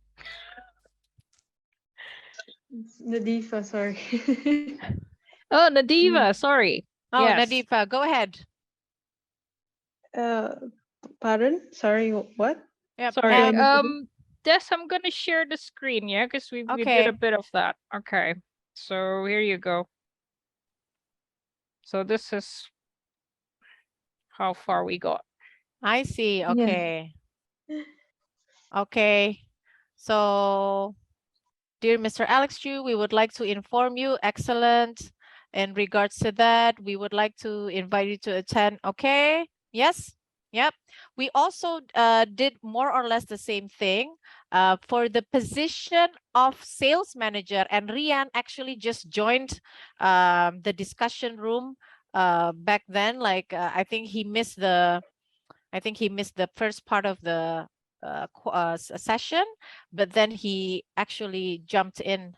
Nadifa, sorry. Oh, Nadiva, sorry. Oh, Yes. Nadifa, go ahead. Pardon? Sorry, what? Yep. Sorry. and- Des, I'm gonna share the screen, yeah, because we did a Okay. bit of that. Okay. So here you go. So this is how far we got. I see. Yeah. Okay. Okay. So, dear Mr. Alex Chu, we would like to inform you, excellent. In regards to that, we would like to invite you to attend. Okay. Yes. Yep. We also did more or less the same thing for the position of sales manager. And Rian actually just joined the discussion room back then. Like I think he missed the first part of the session, but then he actually jumped in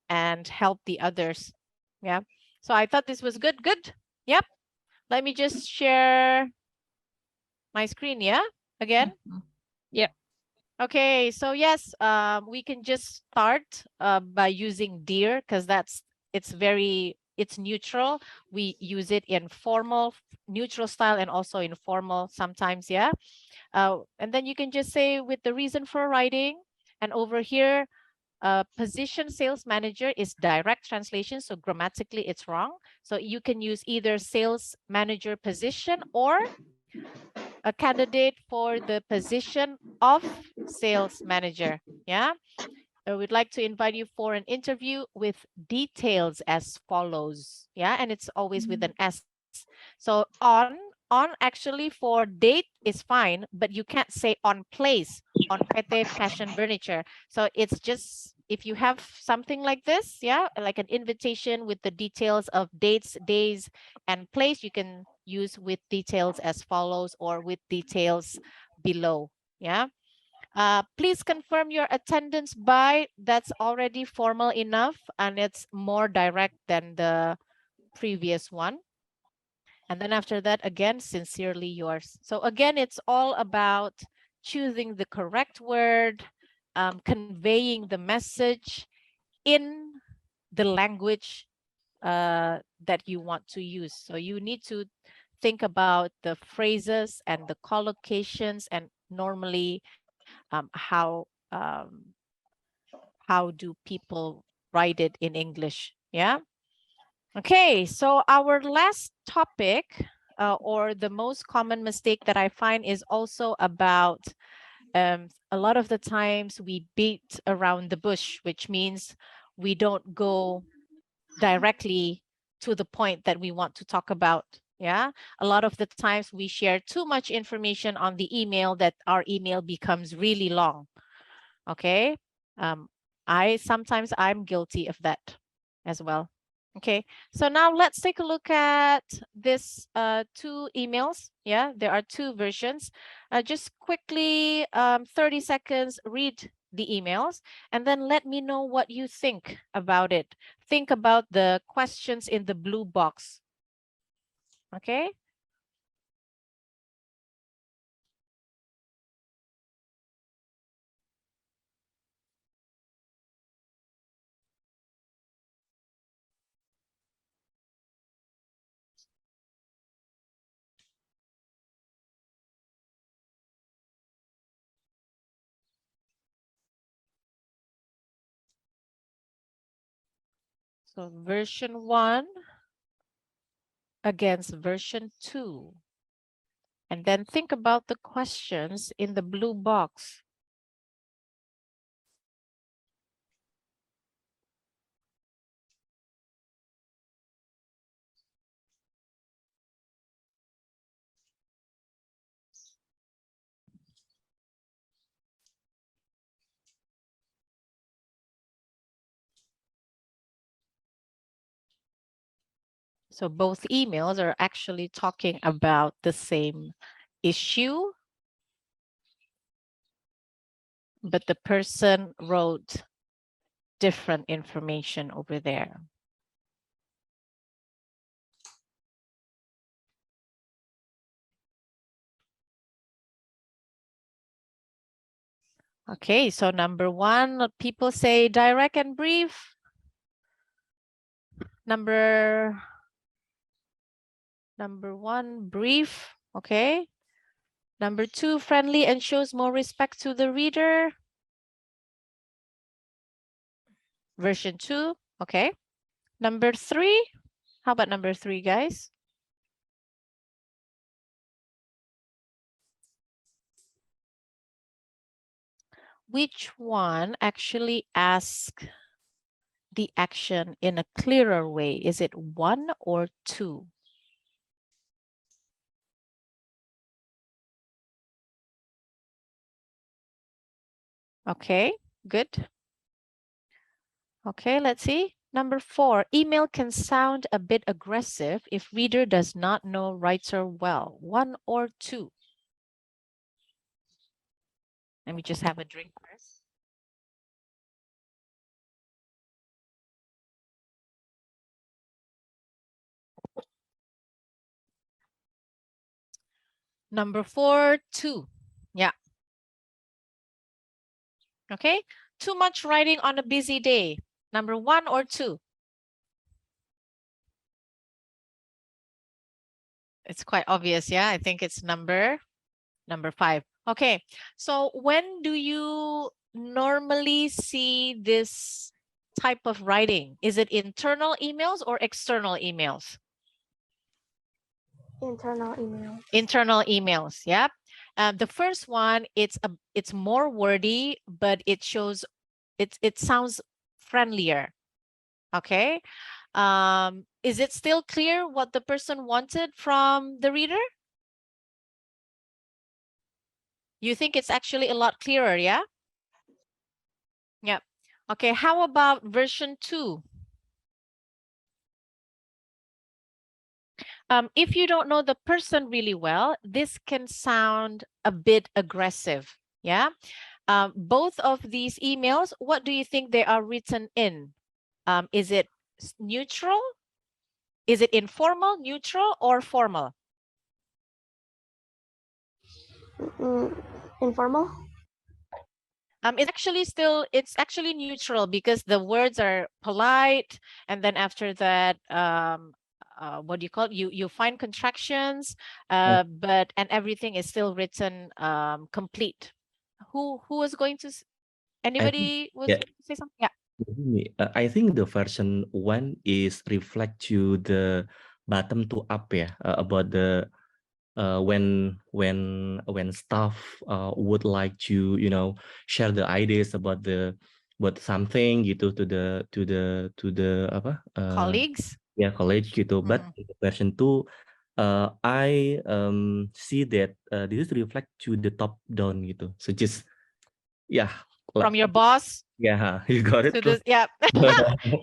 and helped the others. Yeah. So I thought this was good. Good. Yep. Let me just share my screen. Yeah. Again. Yeah. Okay. So yes, we can just start by using dear because it's neutral. We use it in formal, neutral style, and also informal sometimes. Yeah. And then you can just say with the reason for writing. And over here, position sales manager is direct translation. So grammatically, it's wrong. So you can use either sales manager position or a candidate for the position of sales manager. Yeah. We'd like to invite you for an interview with details as follows. Yeah. And it's always with an S. So on actually for date is fine, but you can't say on place on PT Fashion Furniture. So it's just if you have something like this, yeah, like an invitation with the details of dates, days, and place, you can use with details as follows or with details below. Yeah. Please confirm your attendance by, that's already formal enough and it's more direct than the previous one. And then after that, again, sincerely yours. So again, it's all about choosing the correct word, conveying the message in the language that you want to use. So you need to think about the phrases and the collocations and normally how do people write it in English? Yeah. Okay, so our last topic or the most common mistake that I find is also about a lot of the times we beat around the bush, which means we don't go directly to the point that we want to talk about. Yeah, a lot of the times we share too much information on the email that our email becomes really long. Okay, I'm guilty of that as well. Okay, so now let's take a look at this two emails. Yeah, there are two versions. Just quickly, 30 seconds, read the emails and then let me know what you think about it. Think about the questions in the blue box. Okay. So version 1 against version 2. And then think about the questions in the blue box. So both emails are actually talking about the same issue, but the person wrote different information over there. Okay, so number one, people say direct and brief. Number one, brief. Okay. Number two, friendly and shows more respect to the reader. Version 2. Okay. Number 3. How about number 3, guys? Which one actually asks the action in a clearer way? Is it 1 or 2? Okay, good. Okay, let's see. Number 4, email can sound a bit aggressive if reader does not know writer well. 1 or 2? Let me just have a drink first. Number 4, 2. Yeah. Okay. Too much writing on a busy day. Number 1 or 2? It's quite obvious. Yeah, I think it's number 5. Okay. So when do you normally see this type of writing? Is it internal emails or external emails? Internal email. Internal emails. Yeah. The first one, it's more wordy, but it shows it sounds friendlier. Okay. Is it still clear what the person wanted from the reader? You think it's actually a lot clearer, yeah? Yep. Okay, how about version 2? If you don't know the person really well, this can sound a bit aggressive, yeah? Both of these emails, what do you think they are written in? Is it neutral? Is it informal, neutral, or formal? Informal. It's actually neutral because the words are polite, and then after that, what do you call it? You find contractions, but everything is still written complete. Who was going to? Anybody was going to say something? Yeah. I think the version 1 is reflect to the bottom to up ya, about the when staff would like to share the ideas about something gitu to the apa Colleagues. ya college gitu. But in the version 2 I see that this is reflect to the top down gitu, so just From your boss. Yeah, you got it. So this, yeah.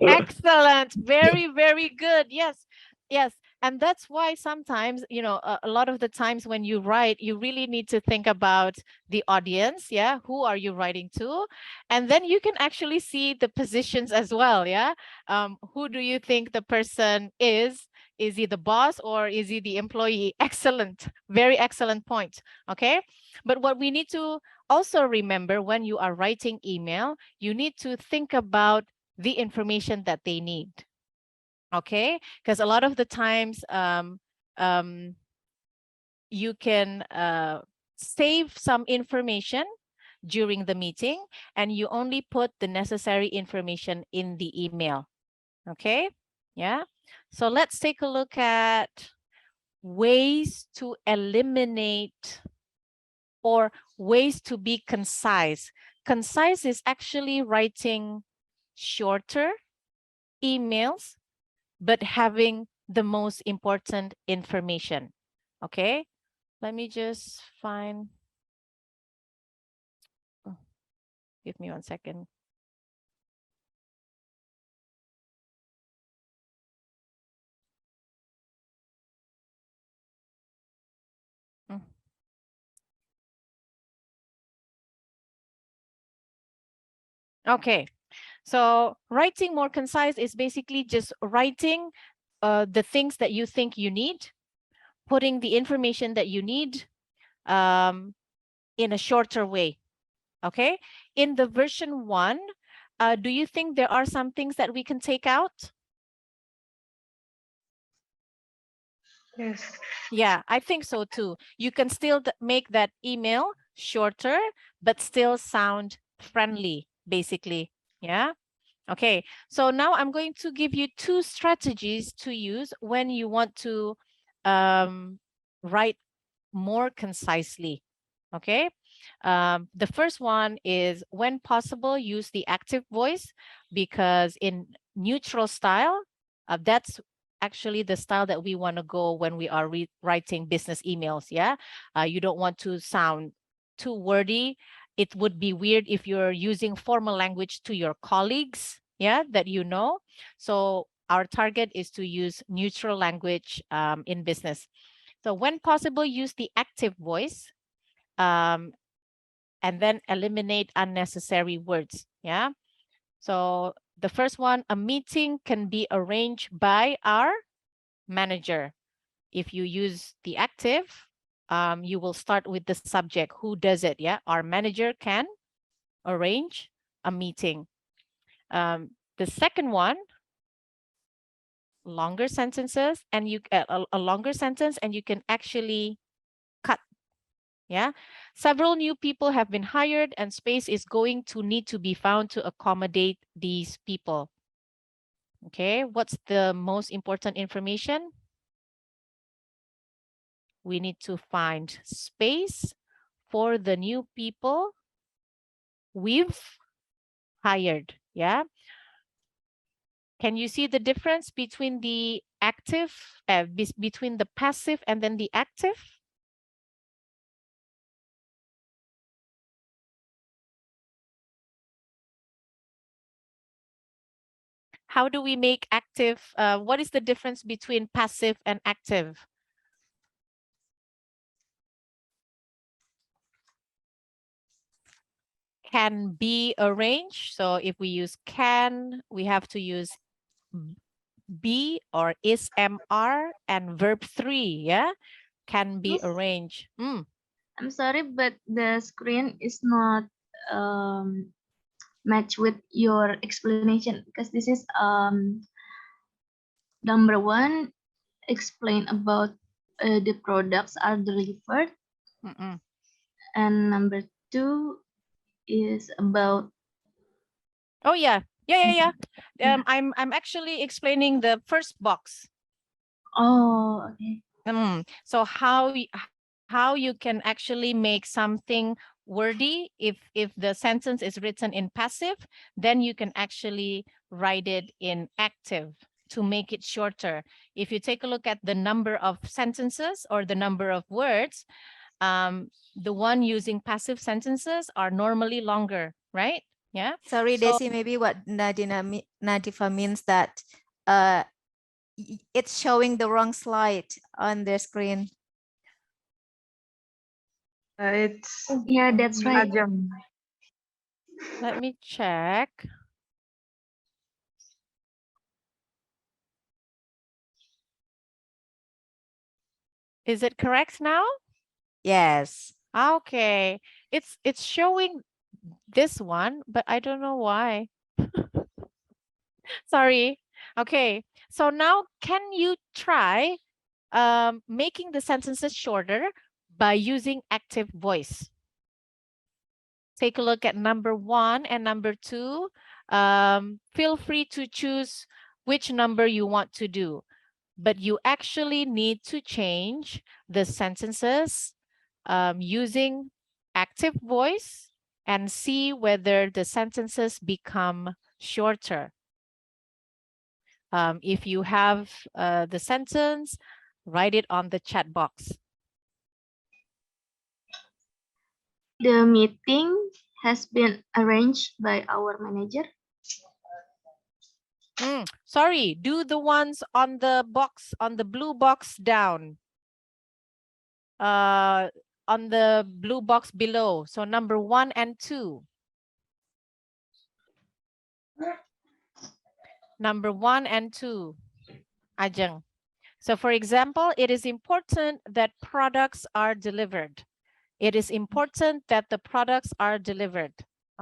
Excellent. Very, very good. Yes. Yes. And that's why sometimes, a lot of the times when you write, you really need to think about the audience. Yeah. Who are you writing to? And then you can actually see the positions as well. Yeah. Who do you think the person is? Is he the boss or is he the employee? Excellent. Very excellent point. Okay. But what we need to also remember, when you are writing email, you need to think about the information that they need. Okay, because a lot of the times you can save some information during the meeting and you only put the necessary information in the email. Okay, yeah. So let's take a look at ways to eliminate or ways to be concise. Concise is actually writing shorter emails, but having the most important information. Okay, let me just find, give me 1 second. Okay, so writing more concise is basically just writing the things that you think you need, putting the information that you need in a shorter way. Okay, in the version 1, do you think there are some things that we can take out? Yes. Yeah, I think so too. You can still make that email shorter, but still sound friendly, basically. Yeah. Okay, so now I'm going to give you 2 strategies to use when you want to write more concisely. Okay, the first one is, when possible, use the active voice, because in neutral style, that's actually the style that we want to go when we are writing business emails. Yeah, you don't want to sound too wordy. It would be weird if you're using formal language to your colleagues, yeah, that you know. So our target is to use neutral language in business. So when possible, use the active voice, and then eliminate unnecessary words. Yeah. So the first one, a meeting can be arranged by our manager. If you use the active, you will start with the subject. Who does it? Yeah. Our manager can arrange a meeting. The second one, longer sentences, and you a longer sentence, and you can actually cut. Yeah, several new people have been hired, and space is going to need to be found to accommodate these people. Okay, what's the most important information? We need to find space for the new people we've hired. Yeah. Can you see the difference between the active, between the passive and then the active? How do we make active? What is the difference between passive and active? Can be arranged. So if we use can, we have to use be or is MR and verb 3. Yeah, can be Yes. arranged. I'm sorry, but the screen is not match with your explanation, because this is number 1 explain about the products are delivered, and number 2 is about. Oh yeah. I'm actually explaining the first box. Oh, okay. So how you can actually make something wordy if the sentence is written in passive, then you can actually write it in active to make it shorter. If you take a look at the number of sentences or the number of words, the one using passive sentences are normally longer, right? Yeah. Sorry, So, Desi, maybe what Nadifa means that it's showing the wrong slide on the screen. It's Yeah, that's right. let me check. Is it correct now? Yes. Okay. It's showing this one, but I don't know why. Sorry. Okay. So now can you try making the sentences shorter by using active voice? Take a look at number 1 and number 2. Feel free to choose which number you want to do, but you actually need to change the sentences using active voice and see whether the sentences become shorter. If you have the sentence, write it on the chat box. The meeting has been arranged by our manager. Sorry, do the ones on the box, on the blue box down. On the blue box below. So number 1 and 2. Number 1 and 2. Ajeng. So for example, it is important that products are delivered. It is important that the products are delivered.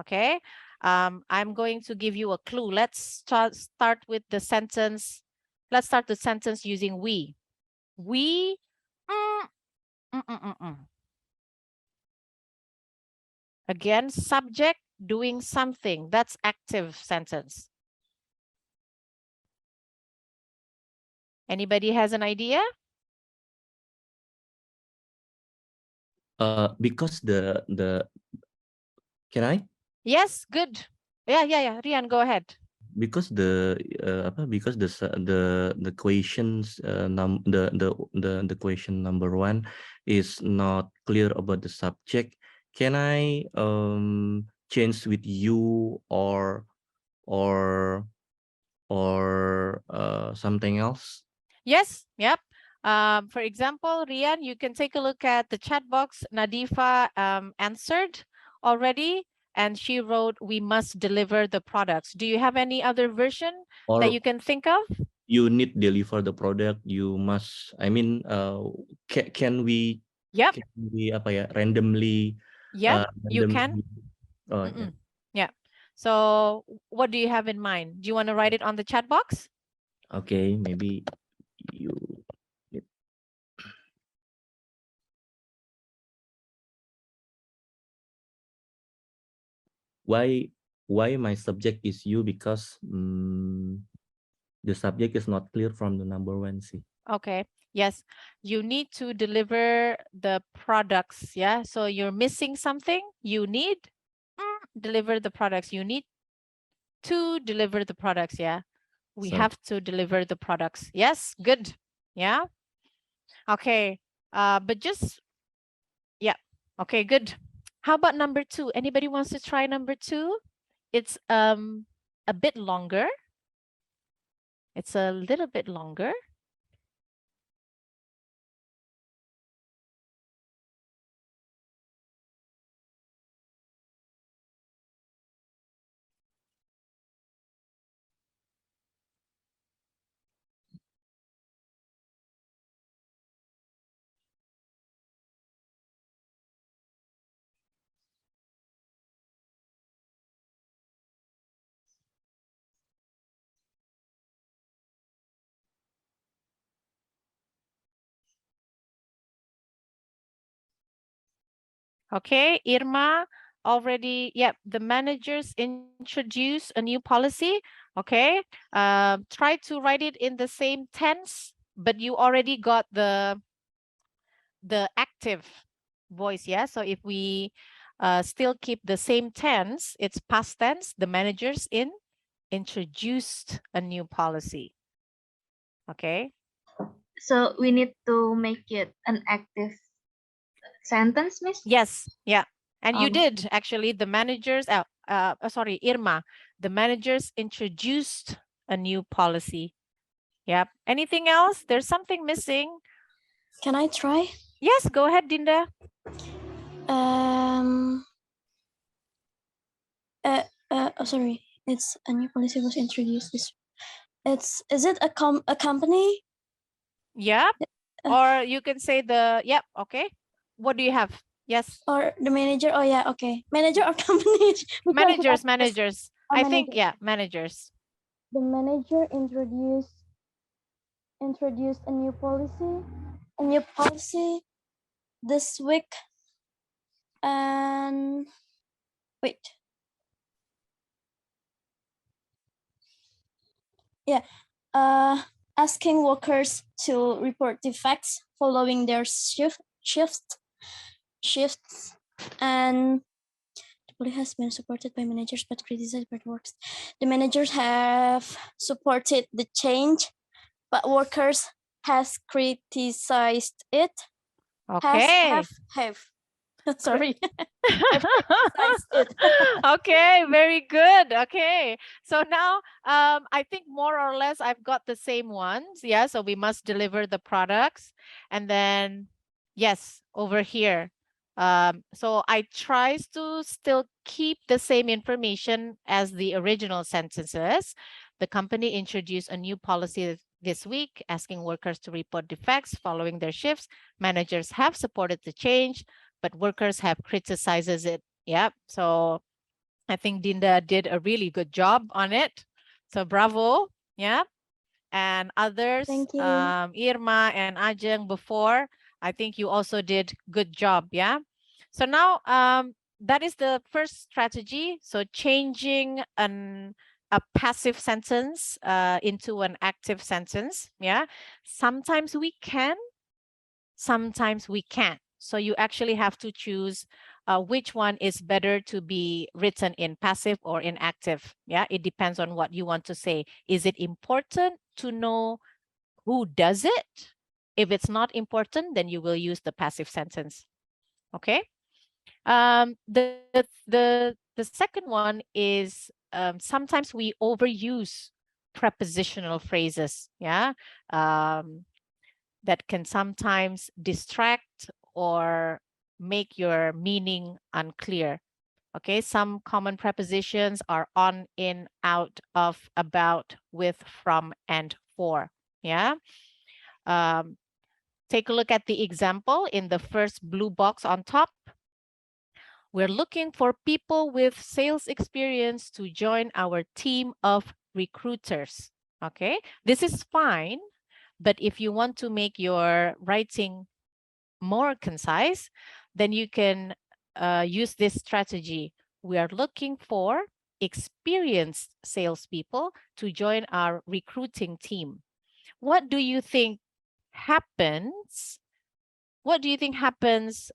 Okay. I'm going to give you a clue. Let's start with the sentence. Let's start the sentence using we. We. Again, subject doing something. That's active sentence. Anybody has an idea? Because can I? Yes, good. Yeah. Rian, go ahead. Because because the questions the question number 1 is not clear about the subject. Can I change with you or something else? Yes, yep. For example, Rian, you can take a look at the chat box. Nadifa answered already, and she wrote, we must deliver the products. Do you have any other version Or that you can think of? you need deliver the product, you must, I mean, can we Yep. randomly Yep, you can. Oh, yeah. Yeah. So what do you have in mind? Do you want to write it on the chat box? Okay, maybe you why my subject is you, because the subject is not clear from the number 1. See. Okay. Yes, you need to deliver the products. Yeah. So you're missing something. You need deliver the products. You need to deliver the products. Yeah. We So, have to deliver the products. Yes. Good. Yeah. Okay. But just, yeah. Okay, good. How about number 2? Anybody wants to try number 2? It's a bit longer. It's a little bit longer. Okay, Irma already, the managers introduce a new policy. Okay, try to write it in the same tense, but you already got the active voice. Yeah, so if we still keep the same tense, it's past tense. The managers introduced a new policy. Okay. So we need to make it an active sentence, Miss? Yes, yeah. And you did actually. The managers, sorry, Irma, the managers introduced a new policy. Yep. Anything else? There's something missing. Can I try? Yes, go ahead, Dinda. Sorry, it's a new policy was introduced. Is it a company? Yep. Or you can say yep. Okay. What do you have? Yes. Or the manager? Oh yeah, okay. Manager or company? Managers. I think, yeah, managers. The manager introduced a new policy this week, and wait. Yeah, asking workers to report defects following their shifts, and the policy has been supported by managers but criticized by the workers. The managers have supported the change, but workers has criticized it. Okay. Have. Sorry. Okay, very good. Okay, so now I think more or less I've got the same ones. Yeah, so we must deliver the products, and then yes, over here, So I tries to still keep the same information as the original sentences. The company introduced a new policy this week, asking workers to report defects following their shifts. Managers have supported the change, but workers have criticized it. Yeah, so I think Dinda did a really good job on it. So bravo. Yeah. And others, Thank you. Irma and Ajeng before, I think you also did good job. Yeah. So now that is the first strategy. So changing a passive sentence into an active sentence. Yeah. Sometimes we can, sometimes we can't. So you actually have to choose which one is better to be written in passive or in active. Yeah, it depends on what you want to say. Is it important to know who does it? If it's not important, then you will use the passive sentence. Okay. The second one is sometimes we overuse prepositional phrases. Yeah. That can sometimes distract or make your meaning unclear. Okay, some common prepositions are on, in, out, of, about, with, from, and for. Yeah. Take a look at the example in the first blue box on top. We're looking for people with sales experience to join our team of recruiters. Okay, this is fine. But if you want to make your writing more concise, then you can use this strategy. We are looking for experienced salespeople to join our recruiting team. What do you think happens? What do you think happens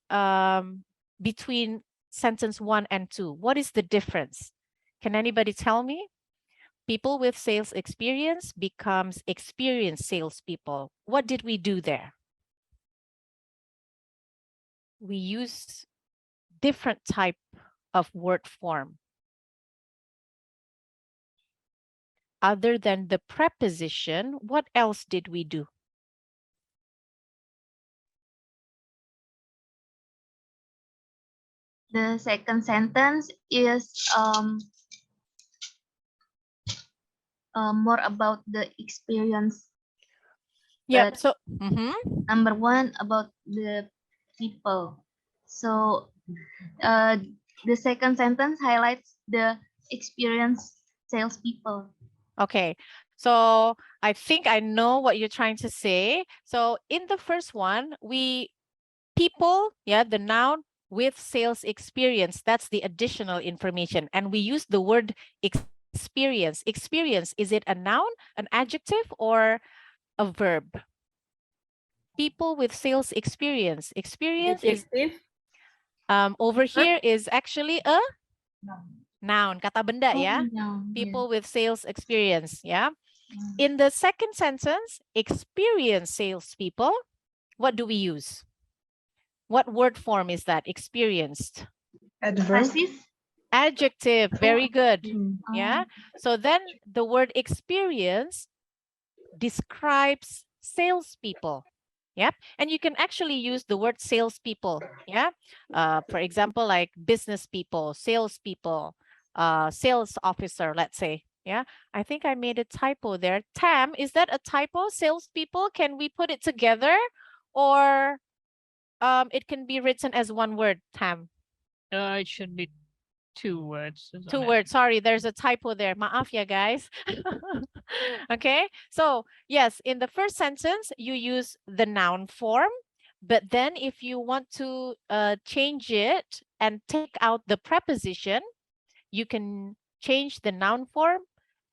between sentence 1 and 2? What is the difference? Can anybody tell me? People with sales experience becomes experienced salespeople. What did we do there? We use different type of word form. Other than the preposition, what else did we do? The second sentence is more about the experience. Yeah. But So number one about the people. So the second sentence highlights the experienced salespeople. okay. So I think I know what you're trying to say. So in the first one, people, yeah, the noun with sales experience, that's the additional information. And we use the word experience. Experience, is it a noun, an adjective, or a verb? People with sales experience. Experience is over here is actually a noun, kata benda, yeah. People with sales experience, yeah. In the second sentence, experienced salespeople, what do we use? What word form is that? Experienced. Adverb. Adjective. Very good. Yeah. So then the word experience describes salespeople. Yep. And you can actually use the word salespeople. Yeah. For example, like business people, salespeople, sales officer, let's say. Yeah. I think I made a typo there. Tam, is that a typo? Salespeople? Can we put it together? Or it can be written as one word, Tam? It should be 2 words. Isn't Two it? words. Sorry, there's a typo there. Maaf ya, guys. Okay. So yes, in the first sentence, you use the noun form. But then if you want to change it and take out the preposition, you can change the noun form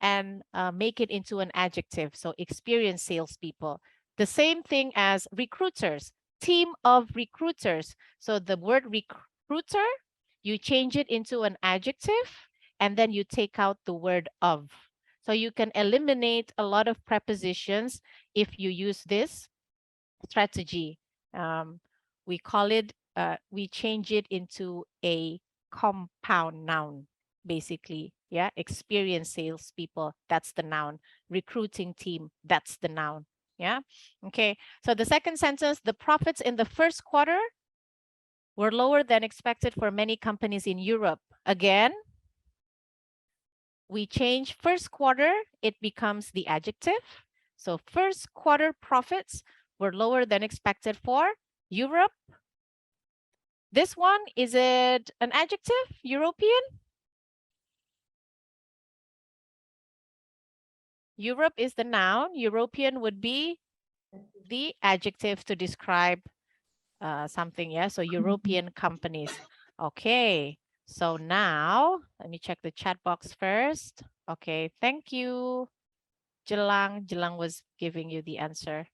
and make it into an adjective. So experienced salespeople. The same thing as recruiters, team of recruiters. So the word recruiter, you change it into an adjective and then you take out the word of. So you can eliminate a lot of prepositions if you use this strategy. We call it, we change it into a compound noun, basically. Yeah, experienced salespeople, that's the noun. Recruiting team, that's the noun. Yeah, okay. So the second sentence, the profits in the first quarter were lower than expected for many companies in Europe. Again, we change first quarter, it becomes the adjective. So first quarter profits were lower than expected for Europe. This one, is it an adjective, European? Europe is the noun. European would be the adjective to describe something. Yeah, so European companies. Okay, so now let me check the chat box first. Okay, thank you. Jelang was giving you the answer.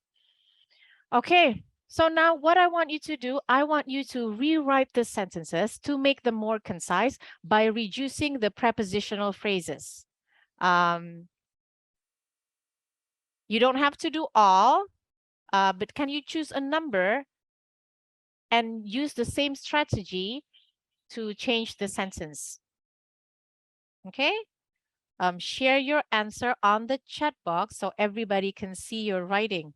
Okay, so now what I want you to do, I want you to rewrite the sentences to make them more concise by reducing the prepositional phrases. You don't have to do all, but can you choose a number and use the same strategy to change the sentence? Okay, share your answer on the chat box so everybody can see your writing.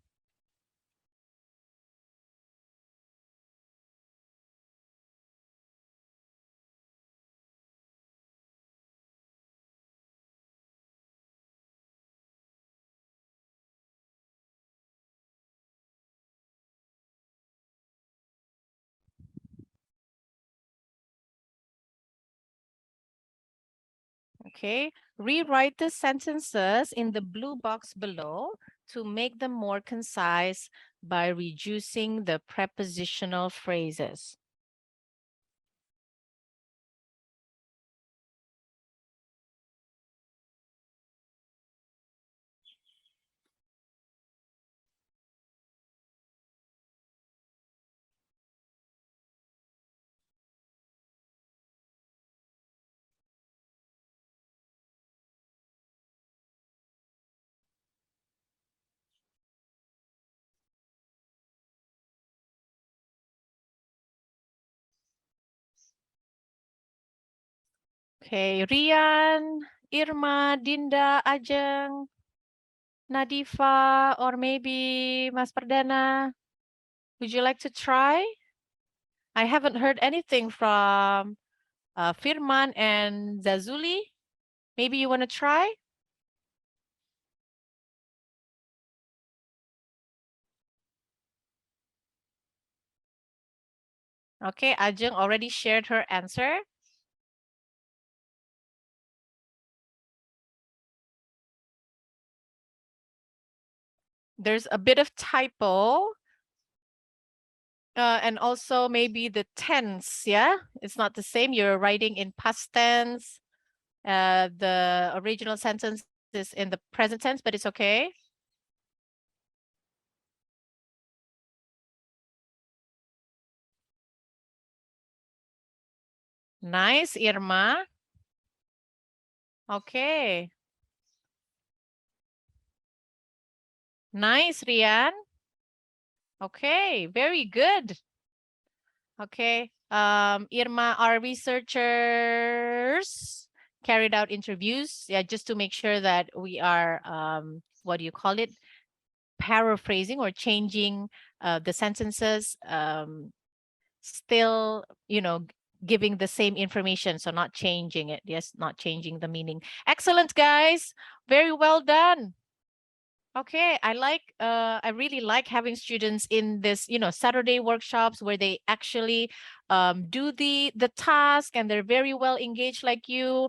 Okay, rewrite the sentences in the blue box below to make them more concise by reducing the prepositional phrases. Okay, Rian, Irma, Dinda, Ajeng, Nadifa, or maybe Mas Perdana. Would you like to try? I haven't heard anything from Firman and Zazuli. Maybe you want to try? Okay, Ajeng already shared her answer. There's a bit of typo. And also maybe the tense, yeah? It's not the same. You're writing in past tense. The original sentence is in the present tense, but it's okay. Nice, Irma. Okay. Nice, Rian. Okay, very good. Okay, Irma, our researchers carried out interviews, yeah, just to make sure that we are, what do you call it? Paraphrasing or changing the sentences, still, you know, giving the same information, so not changing it. Yes, not changing the meaning. Excellent, guys. Very well done. Okay, I really like having students in this, you know, Saturday workshops where they actually do the task and they're very well engaged like you,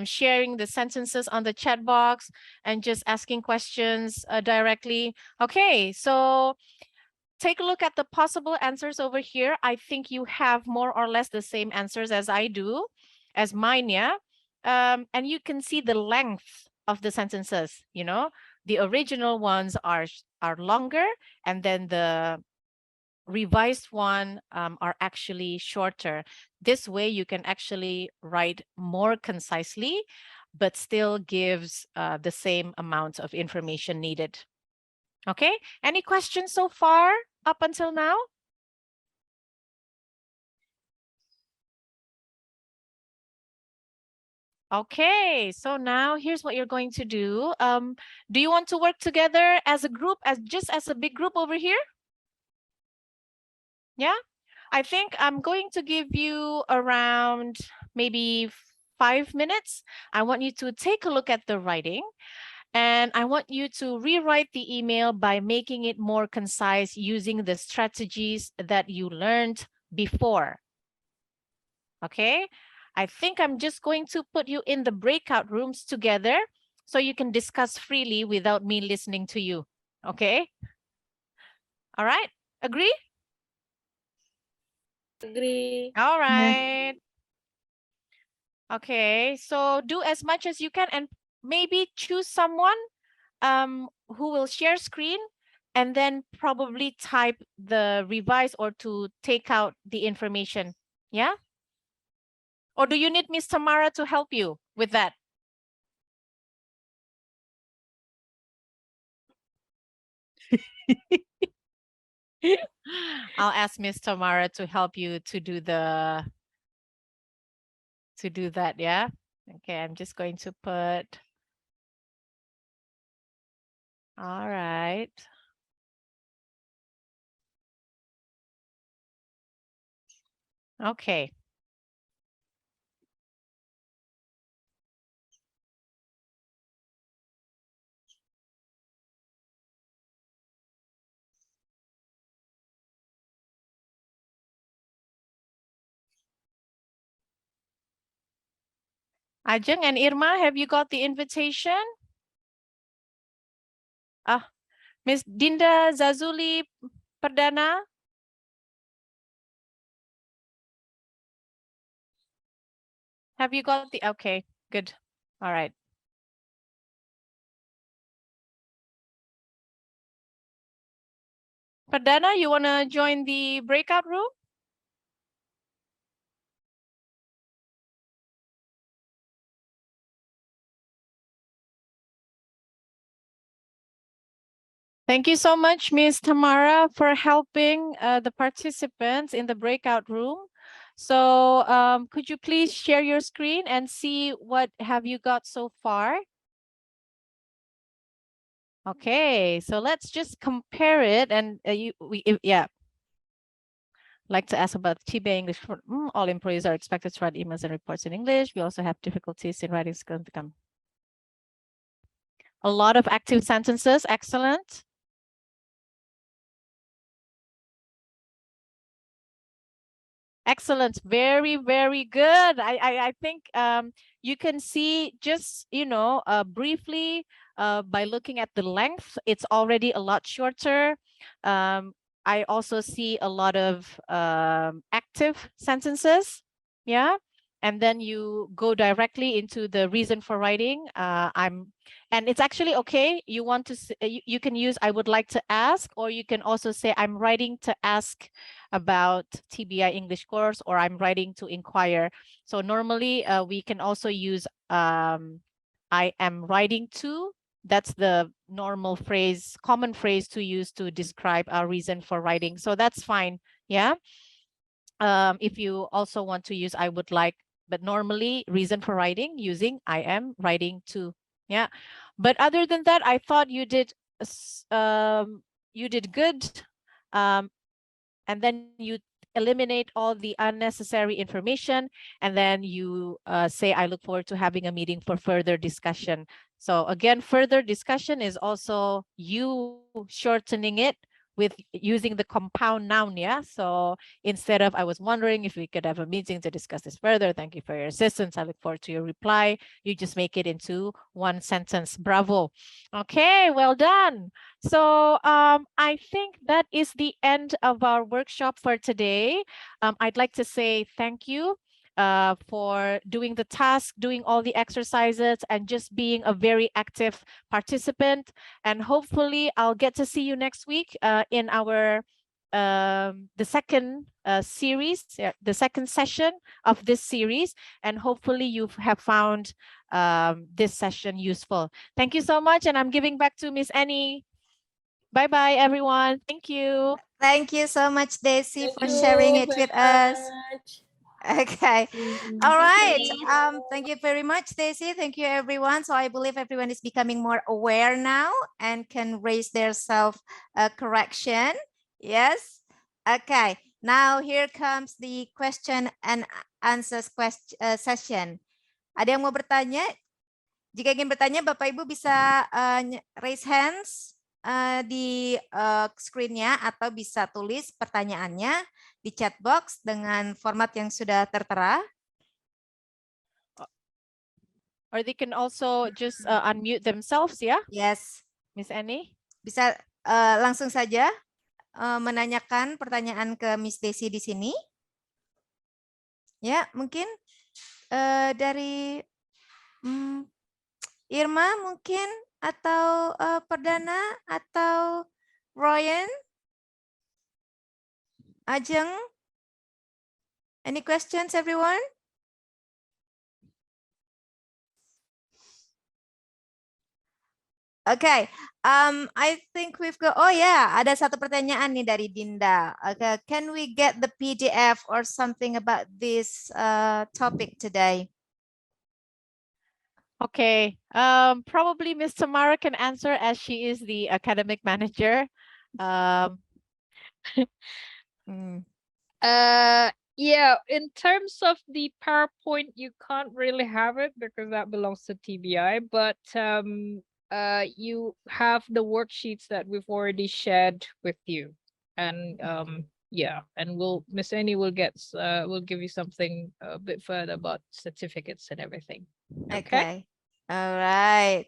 sharing the sentences on the chat box and just asking questions directly. Okay, so take a look at the possible answers over here. I think you have more or less the same answers as I do, as mine, yeah? And you can see the length of the sentences, you know? The original ones are longer, and then the revised one are actually shorter. This way you can actually write more concisely, but still gives the same amount of information needed. Okay, any questions so far up until now? Okay, so now here's what you're going to do. Do you want to work together as a group, just as a big group over here? Yeah? I think I'm going to give you around maybe 5 minutes. I want you to take a look at the writing, and I want you to rewrite the email by making it more concise using the strategies that you learned before. Okay, I think I'm just going to put you in the breakout rooms together so you can discuss freely without me listening to you. Okay. All right. Agree? Agree. All right. Okay. So do as much as you can and maybe choose someone who will share screen and then probably type the revise or to take out the information. Yeah. Or do you need Miss Tamara to help you with that? I'll ask Miss Tamara to help you to do that. Yeah. Okay. I'm just going to put. All right. Okay. Ajeng and Irma, have you got the invitation? Miss Dinda Zazuli Perdana? Have you got the, okay, good. All right. Perdana, you want to join the breakout room? Thank you so much, Miss Tamara, for helping the participants in the breakout room. So could you please share your screen and see what have you got so far? Okay, so let's just compare it and yeah. Like to ask about TBA English. All employees are expected to write emails and reports in English. We also have difficulties in writing skills to come. A lot of active sentences, excellent. Excellent, very, very good. I think you can see just, briefly by looking at the length, it's already a lot shorter. I also see a lot of active sentences, yeah. And then you go directly into the reason for writing. And it's actually okay. You want to, you can use, I would like to ask, or you can also say, I'm writing to ask about TBI English course, or I'm writing to inquire. So normally we can also use I am writing to. That's the normal phrase, common phrase to use to describe our reason for writing. So that's fine. Yeah. If you also want to use I would like, but normally reason for writing using I am writing to. Yeah. But other than that, I thought you did good. And then you eliminate all the unnecessary information, and then you say, I look forward to having a meeting for further discussion. So again, further discussion is also you shortening it with using the compound noun, yeah? So instead of, I was wondering if we could have a meeting to discuss this further. Thank you for your assistance. I look forward to your reply. You just make it into one sentence. Bravo. Okay, well done. So I think that is the end of our workshop for today. I'd like to say thank you for doing the task, doing all the exercises, and just being a very active participant. And hopefully I'll get to see you next week in our the second series, the second session of this series. And hopefully you have found this session useful. Thank you so much. And I'm giving back to Miss Annie. Bye-bye, everyone. Thank you. Thank you so much, Daisy, Thank for you sharing it very with us. much. Okay. All right. you. Thank you very much, Daisy. Thank you, everyone. So I believe everyone is becoming more aware now and can raise their self correction. Yes. Okay. Now here comes the question and answers session. Ada yang mau bertanya? Jika ingin bertanya, Bapak Ibu bisa raise hands di screen-nya atau bisa tulis pertanyaannya di chat box dengan format yang sudah tertera. Or they can also just unmute themselves, ya? Yes. Miss Annie? Bisa langsung saja menanyakan pertanyaan ke Miss Desi di sini. Ya, mungkin dari Irma mungkin atau Perdana atau Ryan, Ajeng. Any questions, everyone? Okay, I think we've got. Oh yeah, ada satu pertanyaan nih dari Dinda. Okay, can we get the PDF or something about this topic today? Okay, probably Miss Tamara can answer as she is the academic manager. Yeah, in terms of the PowerPoint, you can't really have it because that belongs to TBI, but you have the worksheets that we've already shared with you. And yeah, and Miss Annie will give you something a bit further about certificates and everything. Okay. All right.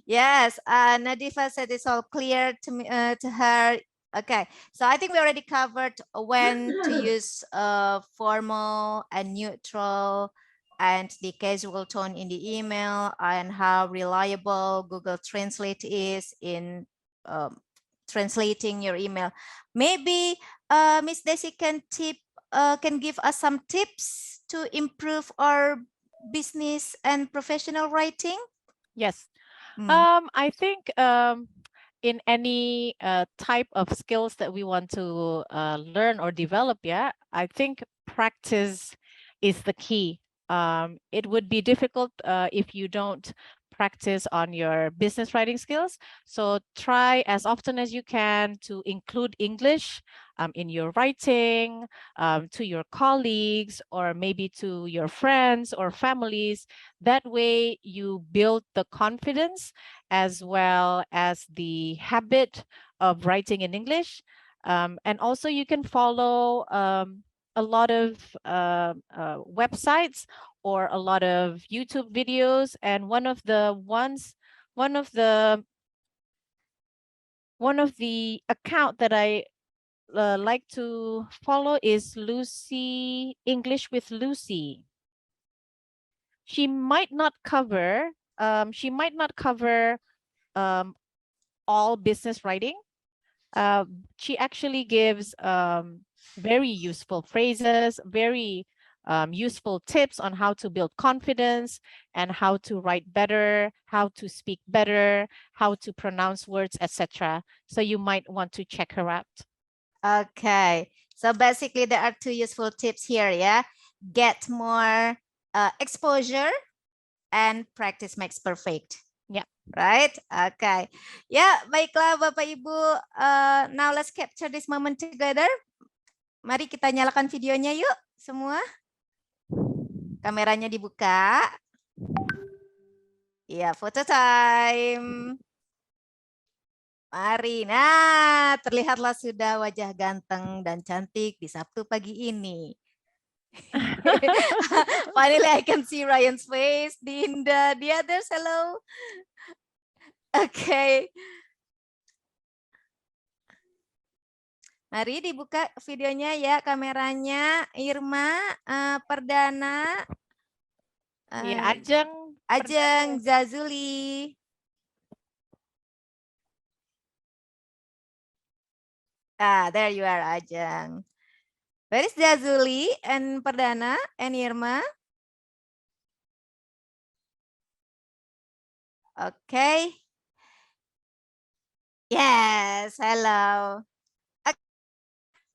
Yes, Nadifa said it's all clear to me, to her. Okay, so I think we already covered when to use formal and neutral and the casual tone in the email and how reliable Google Translate is in translating your email. Maybe Miss Desi can give us some tips to improve our business and professional writing? Yes. I think in any type of skills that we want to learn or develop, yeah, I think practice is the key. It would be difficult if you don't practice on your business writing skills. So try as often as you can to include English in your writing, to your colleagues, or maybe to your friends or families. That way you build the confidence as well as the habit of writing in English. And also you can follow a lot of websites or a lot of YouTube videos. And one of the account that I like to follow is Lucy English with Lucy. She might not cover all business writing. She actually gives very useful phrases, very useful tips on how to build confidence and how to write better, how to speak better, how to pronounce words, etc. So you might want to check her out. Okay, so basically there are two useful tips here, yeah. Get more exposure and practice makes perfect. Yeah. Right? Okay. Ya, baiklah Bapak Ibu. Now let's capture this moment together. Mari kita nyalakan videonya yuk semua. Kameranya dibuka. Ya, foto time. Mari. Nah, terlihatlah sudah wajah ganteng dan cantik di Sabtu pagi ini. Finally, I can see Ryan's face. Dinda, the others, hello. Okay. Mari dibuka videonya ya, kameranya. Irma, Perdana. Ya, Ajeng, Zazuli. There you are, Ajeng. Where is Zazuli and Perdana and Irma? Okay. Yes, hello.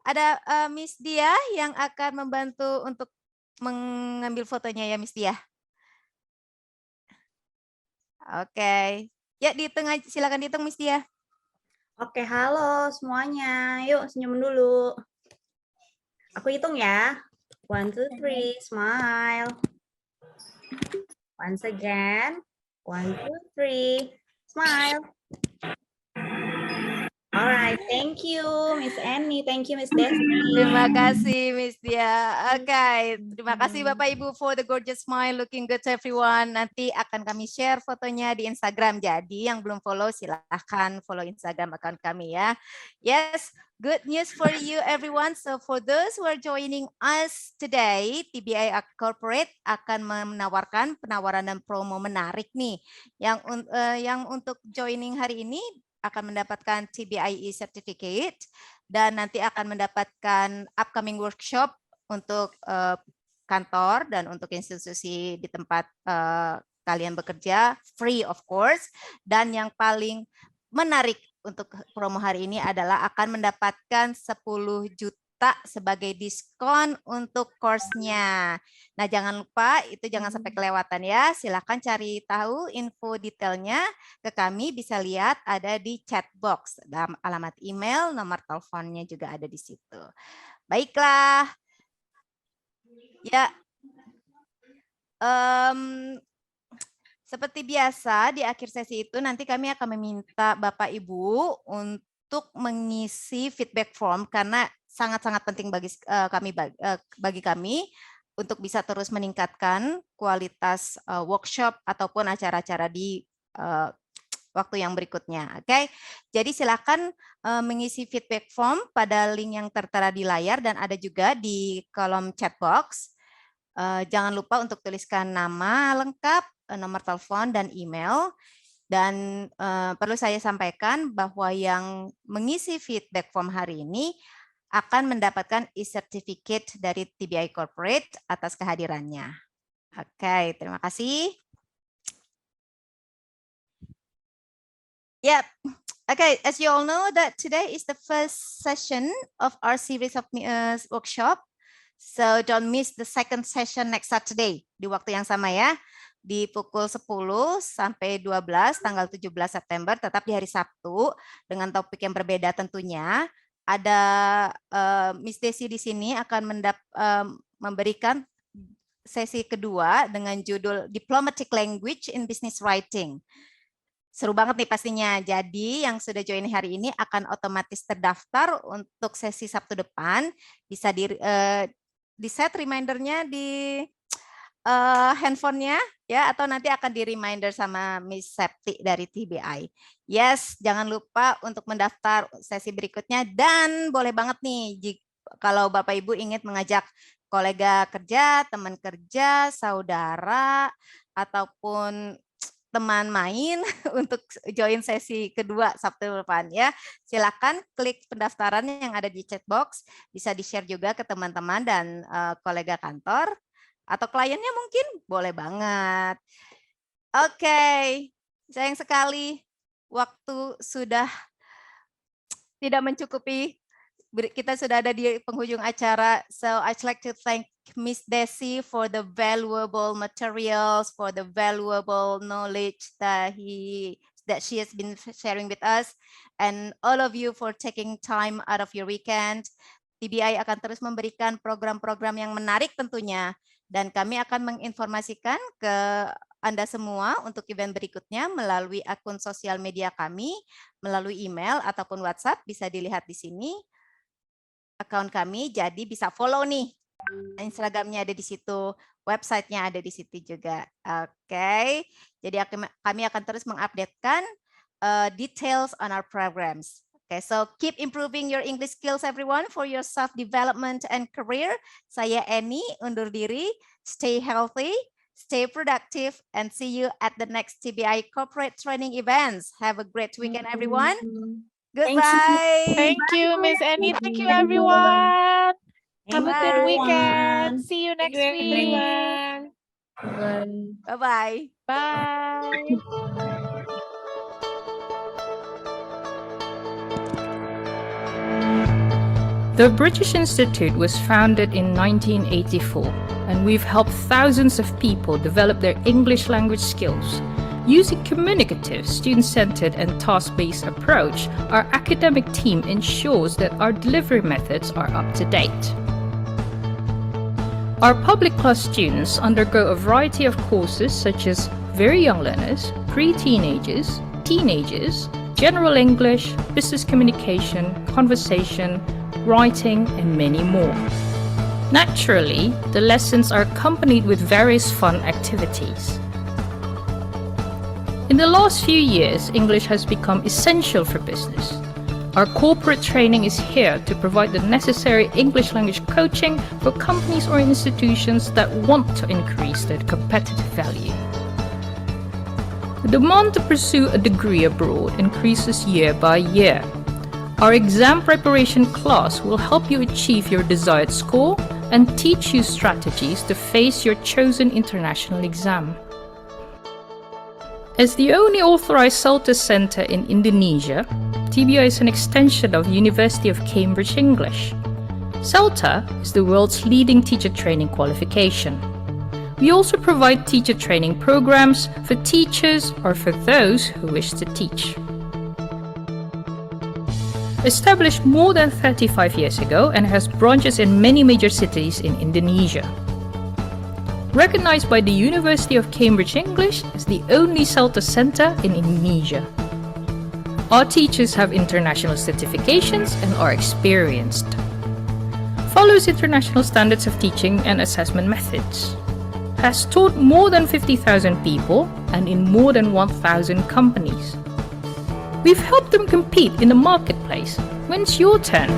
Ada Miss Dia yang akan membantu untuk mengambil fotonya ya, Miss Dia. Oke. Ya, dihitung aja. Silakan dihitung, Miss Dia. Oke, halo semuanya. Yuk senyum dulu. Aku hitung ya. 1, 2, 3, smile. Once again. 1, 2, 3, smile. Alright, thank you Miss Annie, thank you Miss Desi. Terima kasih Miss Dia. Oke, terima kasih Bapak Ibu for the gorgeous smile, looking good to everyone. Nanti akan kami share fotonya di Instagram. Jadi yang belum follow silahkan follow Instagram account kami ya. Yes, good news for you everyone. So for those who are joining us today, TBI Corporate akan menawarkan penawaran dan promo menarik nih. Yang untuk joining hari ini akan mendapatkan TBIE certificate dan nanti akan mendapatkan upcoming workshop untuk kantor dan untuk institusi di tempat kalian bekerja, free of course. Dan yang paling menarik untuk promo hari ini adalah akan mendapatkan 10 juta sebagai diskon untuk course-nya. Nah, jangan lupa itu jangan sampai kelewatan ya. Silahkan cari tahu info detailnya ke kami, bisa lihat ada di chat box. Alamat email, nomor teleponnya juga ada di situ. Baiklah. Ya. Seperti biasa di akhir sesi itu nanti kami akan meminta Bapak Ibu untuk mengisi feedback form karena sangat-sangat penting bagi kami untuk bisa terus meningkatkan kualitas workshop ataupun acara-acara di waktu yang berikutnya. Oke, jadi silakan mengisi feedback form pada link yang tertera di layar dan ada juga di kolom chat box. Jangan lupa untuk tuliskan nama lengkap, nomor telepon dan email. Dan perlu saya sampaikan bahwa yang mengisi feedback form hari ini akan mendapatkan e-certificate dari TBI Corporate atas kehadirannya. Oke, terima kasih. Yep. Okay, as you all know that today is the first session of our series of workshop. So don't miss the second session next Saturday di waktu yang sama ya. Di pukul 10 sampai 12 tanggal 17 September tetap di hari Sabtu dengan topik yang berbeda tentunya. Ada Miss Desi di sini akan memberikan sesi kedua dengan judul Diplomatic Language in Business Writing. Seru banget nih pastinya. Jadi yang sudah join hari ini akan otomatis terdaftar untuk sesi Sabtu depan. Bisa di set remindernya di handphonenya ya, atau nanti akan di reminder sama Miss Septi dari TBI. Yes, jangan lupa untuk mendaftar sesi berikutnya dan boleh banget nih kalau Bapak Ibu ingin mengajak kolega kerja, teman kerja, saudara ataupun teman main untuk join sesi kedua Sabtu depan ya. Silakan klik pendaftaran yang ada di chat box, bisa di-share juga ke teman-teman dan kolega kantor atau kliennya mungkin boleh banget. Oke, sayang sekali waktu sudah tidak mencukupi. Kita sudah ada di penghujung acara. So I'd like to thank Miss Desi for the valuable materials, for the valuable knowledge that she has been sharing with us, and all of you for taking time out of your weekend. TBI akan terus memberikan program-program yang menarik tentunya, dan kami akan menginformasikan ke Anda semua untuk event berikutnya melalui akun sosial media kami, melalui email ataupun WhatsApp, bisa dilihat di sini akun kami, jadi bisa follow nih. Instagramnya ada di situ, websitenya ada di situ juga. Oke, jadi kami akan terus mengupdatekan details on our programs. Okay, so keep improving your English skills everyone for your self-development and career. Saya Annie, undur diri. Stay healthy, stay productive, and see you at the next TBI corporate training events. Have a great weekend, everyone. Goodbye. Thank you, Miss Annie. Thank you, everyone. Have a good weekend. See you next week. Bye-bye. Bye. The British Institute was founded in 1984, and we've helped thousands of people develop their English language skills. Using communicative, student-centered, and task-based approach, our academic team ensures that our delivery methods are up to date. Our public class students undergo a variety of courses such as very young learners, pre-teenagers, teenagers, general English, business communication, conversation, writing, and many more. Naturally, the lessons are accompanied with various fun activities. In the last few years, English has become essential for business. Our corporate training is here to provide the necessary English language coaching for companies or institutions that want to increase their competitive value. The demand to pursue a degree abroad increases year by year. Our exam preparation class will help you achieve your desired score and teach you strategies to face your chosen international exam. As the only authorized CELTA center in Indonesia, TBI is an extension of University of Cambridge English. CELTA is the world's leading teacher training qualification. We also provide teacher training programs for teachers or for those who wish to teach. Established more than 35 years ago and has branches in many major cities in Indonesia. Recognized by the University of Cambridge English as the only CELTA center in Indonesia. Our teachers have international certifications and are experienced. Follows international standards of teaching and assessment methods. Has taught more than 50,000 people and in more than 1,000 companies. We've helped them compete in the marketplace. When's your turn?